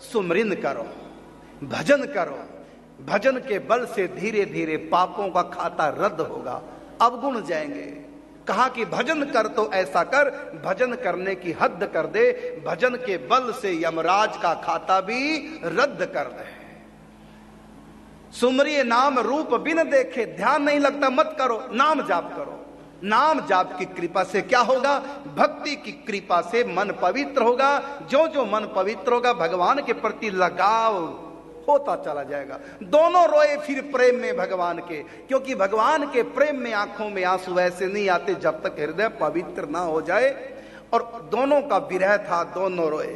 सुमरिन करो, भजन करो, भजन के बल से धीरे धीरे पापों का खाता रद्द होगा, अवगुण जाएंगे। कहा कि भजन कर तो ऐसा कर, भजन करने की हद कर दे, भजन के बल से यमराज का खाता भी रद्द कर दे। सुमरिये नाम रूप बिन देखे, ध्यान नहीं लगता मत करो, नाम जाप करो। नाम जाप की कृपा से क्या होगा? भक्ति की कृपा से मन पवित्र होगा। जो जो मन पवित्र होगा, भगवान के प्रति लगाव होता चला जाएगा। दोनों रोए फिर प्रेम में भगवान के, क्योंकि भगवान के प्रेम में आंखों में आंसू ऐसे नहीं आते जब तक हृदय पवित्र ना हो जाए। और दोनों का विरह था, दोनों रोए।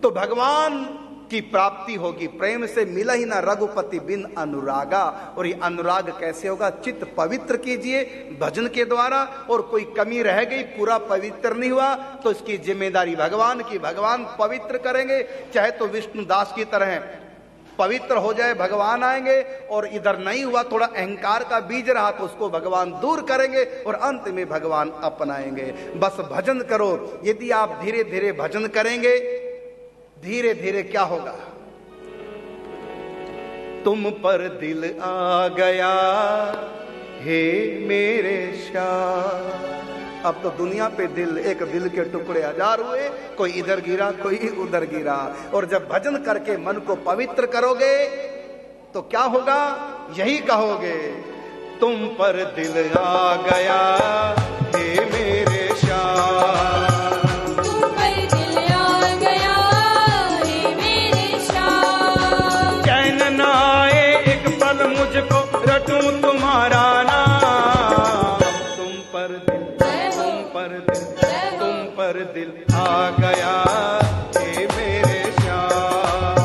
तो भगवान की प्राप्ति होगी प्रेम से। मिला ही ना रघुपति बिन अनुरागा। और ये अनुराग कैसे होगा? चित्त पवित्र कीजिए भजन के द्वारा। और कोई कमी रह गई, पूरा पवित्र नहीं हुआ, तो इसकी जिम्मेदारी भगवान की, भगवान पवित्र करेंगे। चाहे तो विष्णुदास की तरह पवित्र हो जाए, भगवान आएंगे। और इधर नहीं हुआ, थोड़ा अहंकार का बीज रहा, तो उसको भगवान दूर करेंगे और अंत में भगवान अपनाएंगे। बस भजन करो। यदि आप धीरे धीरे भजन करेंगे, धीरे धीरे क्या होगा? तुम पर दिल आ गया हे मेरे शाह, अब तो दुनिया पे दिल, एक दिल के टुकड़े हजार हुए, कोई इधर गिरा कोई उधर गिरा। और जब भजन करके मन को पवित्र करोगे तो क्या होगा, यही कहोगे, तुम पर दिल आ गया हे मेरे श्याम, तुम पर दिल आ गया हे मेरे श्याम। चैन न आए एक पल मुझको रटूं तुम्हारा नाम, तुम पर दिल, तुम पर दिल, तुम पर दिल आ गया हे मेरे श्याम,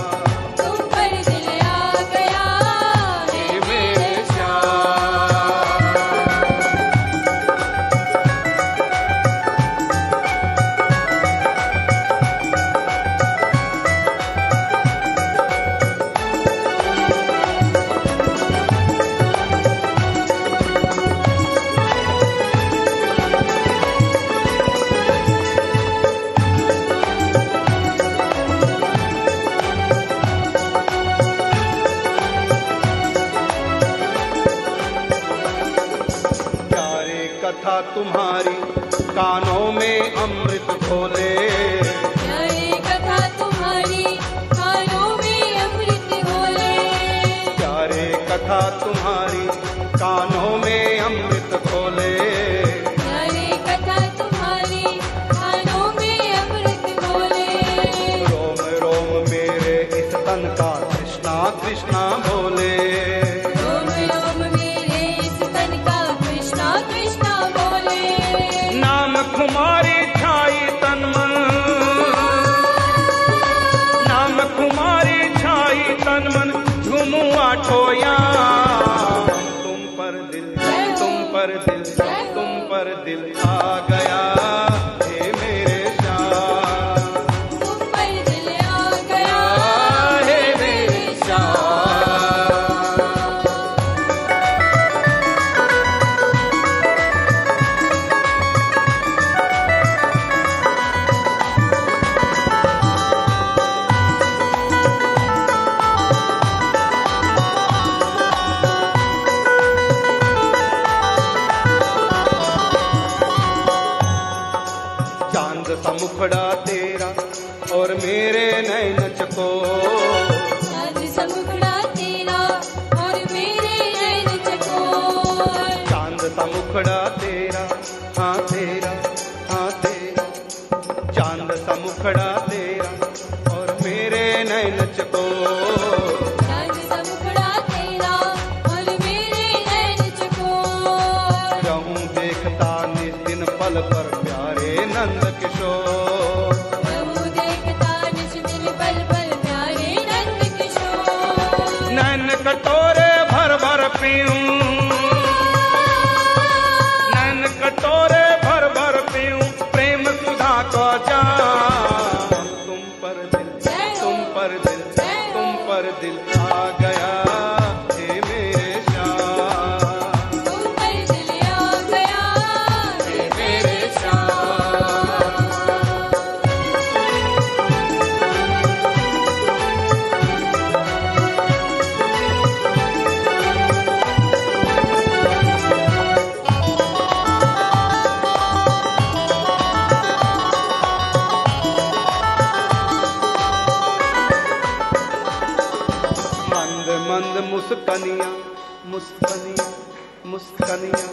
तुम पर दिल आ गया हे मेरे श्याम। कथा तुम्हारी कानों में अमृत घोले, प्यारे कथा तुम्हारी कानों में अमृत घोले, प्यारे कथा तुम्हारी कानों में अमृत घोले, प्यारे कथा तुम्हारी कानों में अमृत घोले। रोम रोम मेरे इस तन का कृष्णा कृष्णा बोले, रोम रोम मेरे इस तन का कृष्णा कृष्णा बोले। नाम कुमारी छाई तन मन, नाम कुमारी छाई तन मन, झूमू आठोया, तुम पर दिल, तुम पर दिल, तुम पर दिल आ गया हे मेरे श्याम, तुम पर दिल आ गया हे मेरे श्याम। चांद सा मुखड़ा तेरा और मेरे नैन चको, चांद सा मुखड़ा तेरा और मेरे नैन चकोर। चांद सा मुखड़ा तेरा, हाँ तेरा, हाँ तेरा, चांद सा मुखड़ा तेरा और मेरे नैन चको, चांद सा मुखड़ा तेरा और मेरे नैन चकोर। रहूं देखता निज दिन पल पर प्यारे नंद किशोर, प्रभु देखता निज दिन पल पल प्यारे नंद किशोर। नैन कटोरे भर भर पीऊं, नैन कटोरे भर भर पीऊं, प्रेम सुधा को जाम, तुम पर दिल, तुम पर दिल, तुम पर दिल आ गया हे मेरे श्याम, तुम पर दिल आ गया हे मेरे श्याम। मंद मंद मुस्कनिया, मुस्कनिया, मुस्कनिया,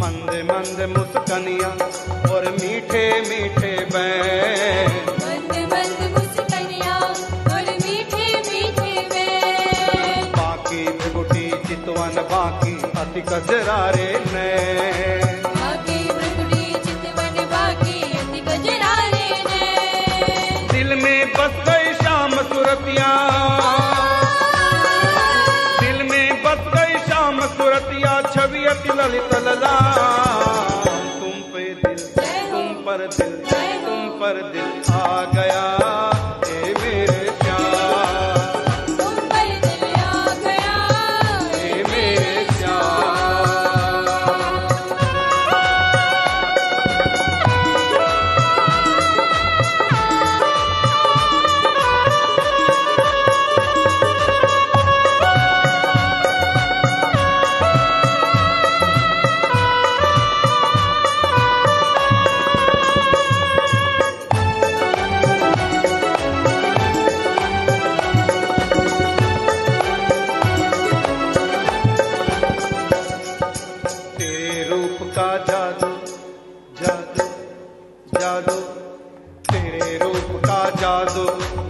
मंद मंद मुस्कनिया और मीठे मीठे बैन, मंद मंद मुस्कनिया और मीठे मीठे बैन। बाकी भ्रिगुटी चितवन बाकी अति कजरारे नैन, बाकी भ्रिगुटी चितवन बाकी अति गजरारे नैन। दिल में बस गई शाम सुरतिया, दिल में बस गई शाम सुरतिया, छवि अति ललित लला, तुम पे दिल, तुम पर दिल, तुम पर दिल आ गया हे मेरे श्याम, तुम पर दिल आ गया हे मेरे श्याम।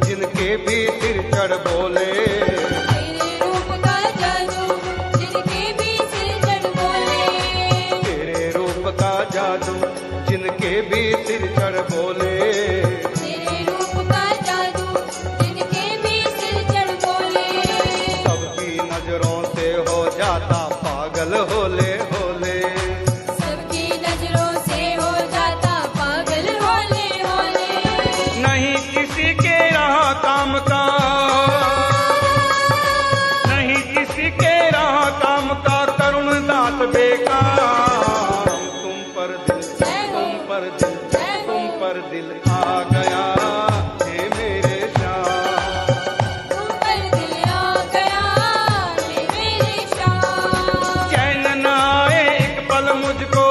जिनके भी सिर चढ़ बोले। तेरे रूप का जादू जिनके भी सिर चढ़ बोले। तेरे रूप का जादू जिनके भी सिर चढ़ बोले। तेरे रूप का जादू जिनके भी सिर चढ़ बोले। सबकी नजरों से हो जाता पागल होले होले। सबकी नजरों से हो जाता पागल होले होले। नहीं किसी के रहा काम का, नहीं किसी के रहा काम का, करुण दास बेकार। तुम पर दिल, तुम पर दिल, तुम पर दिल आ गया हे मेरे श्याम। तुम पर दिल आ गया हे मेरे श्याम। चैन न आए एक पल मुझको,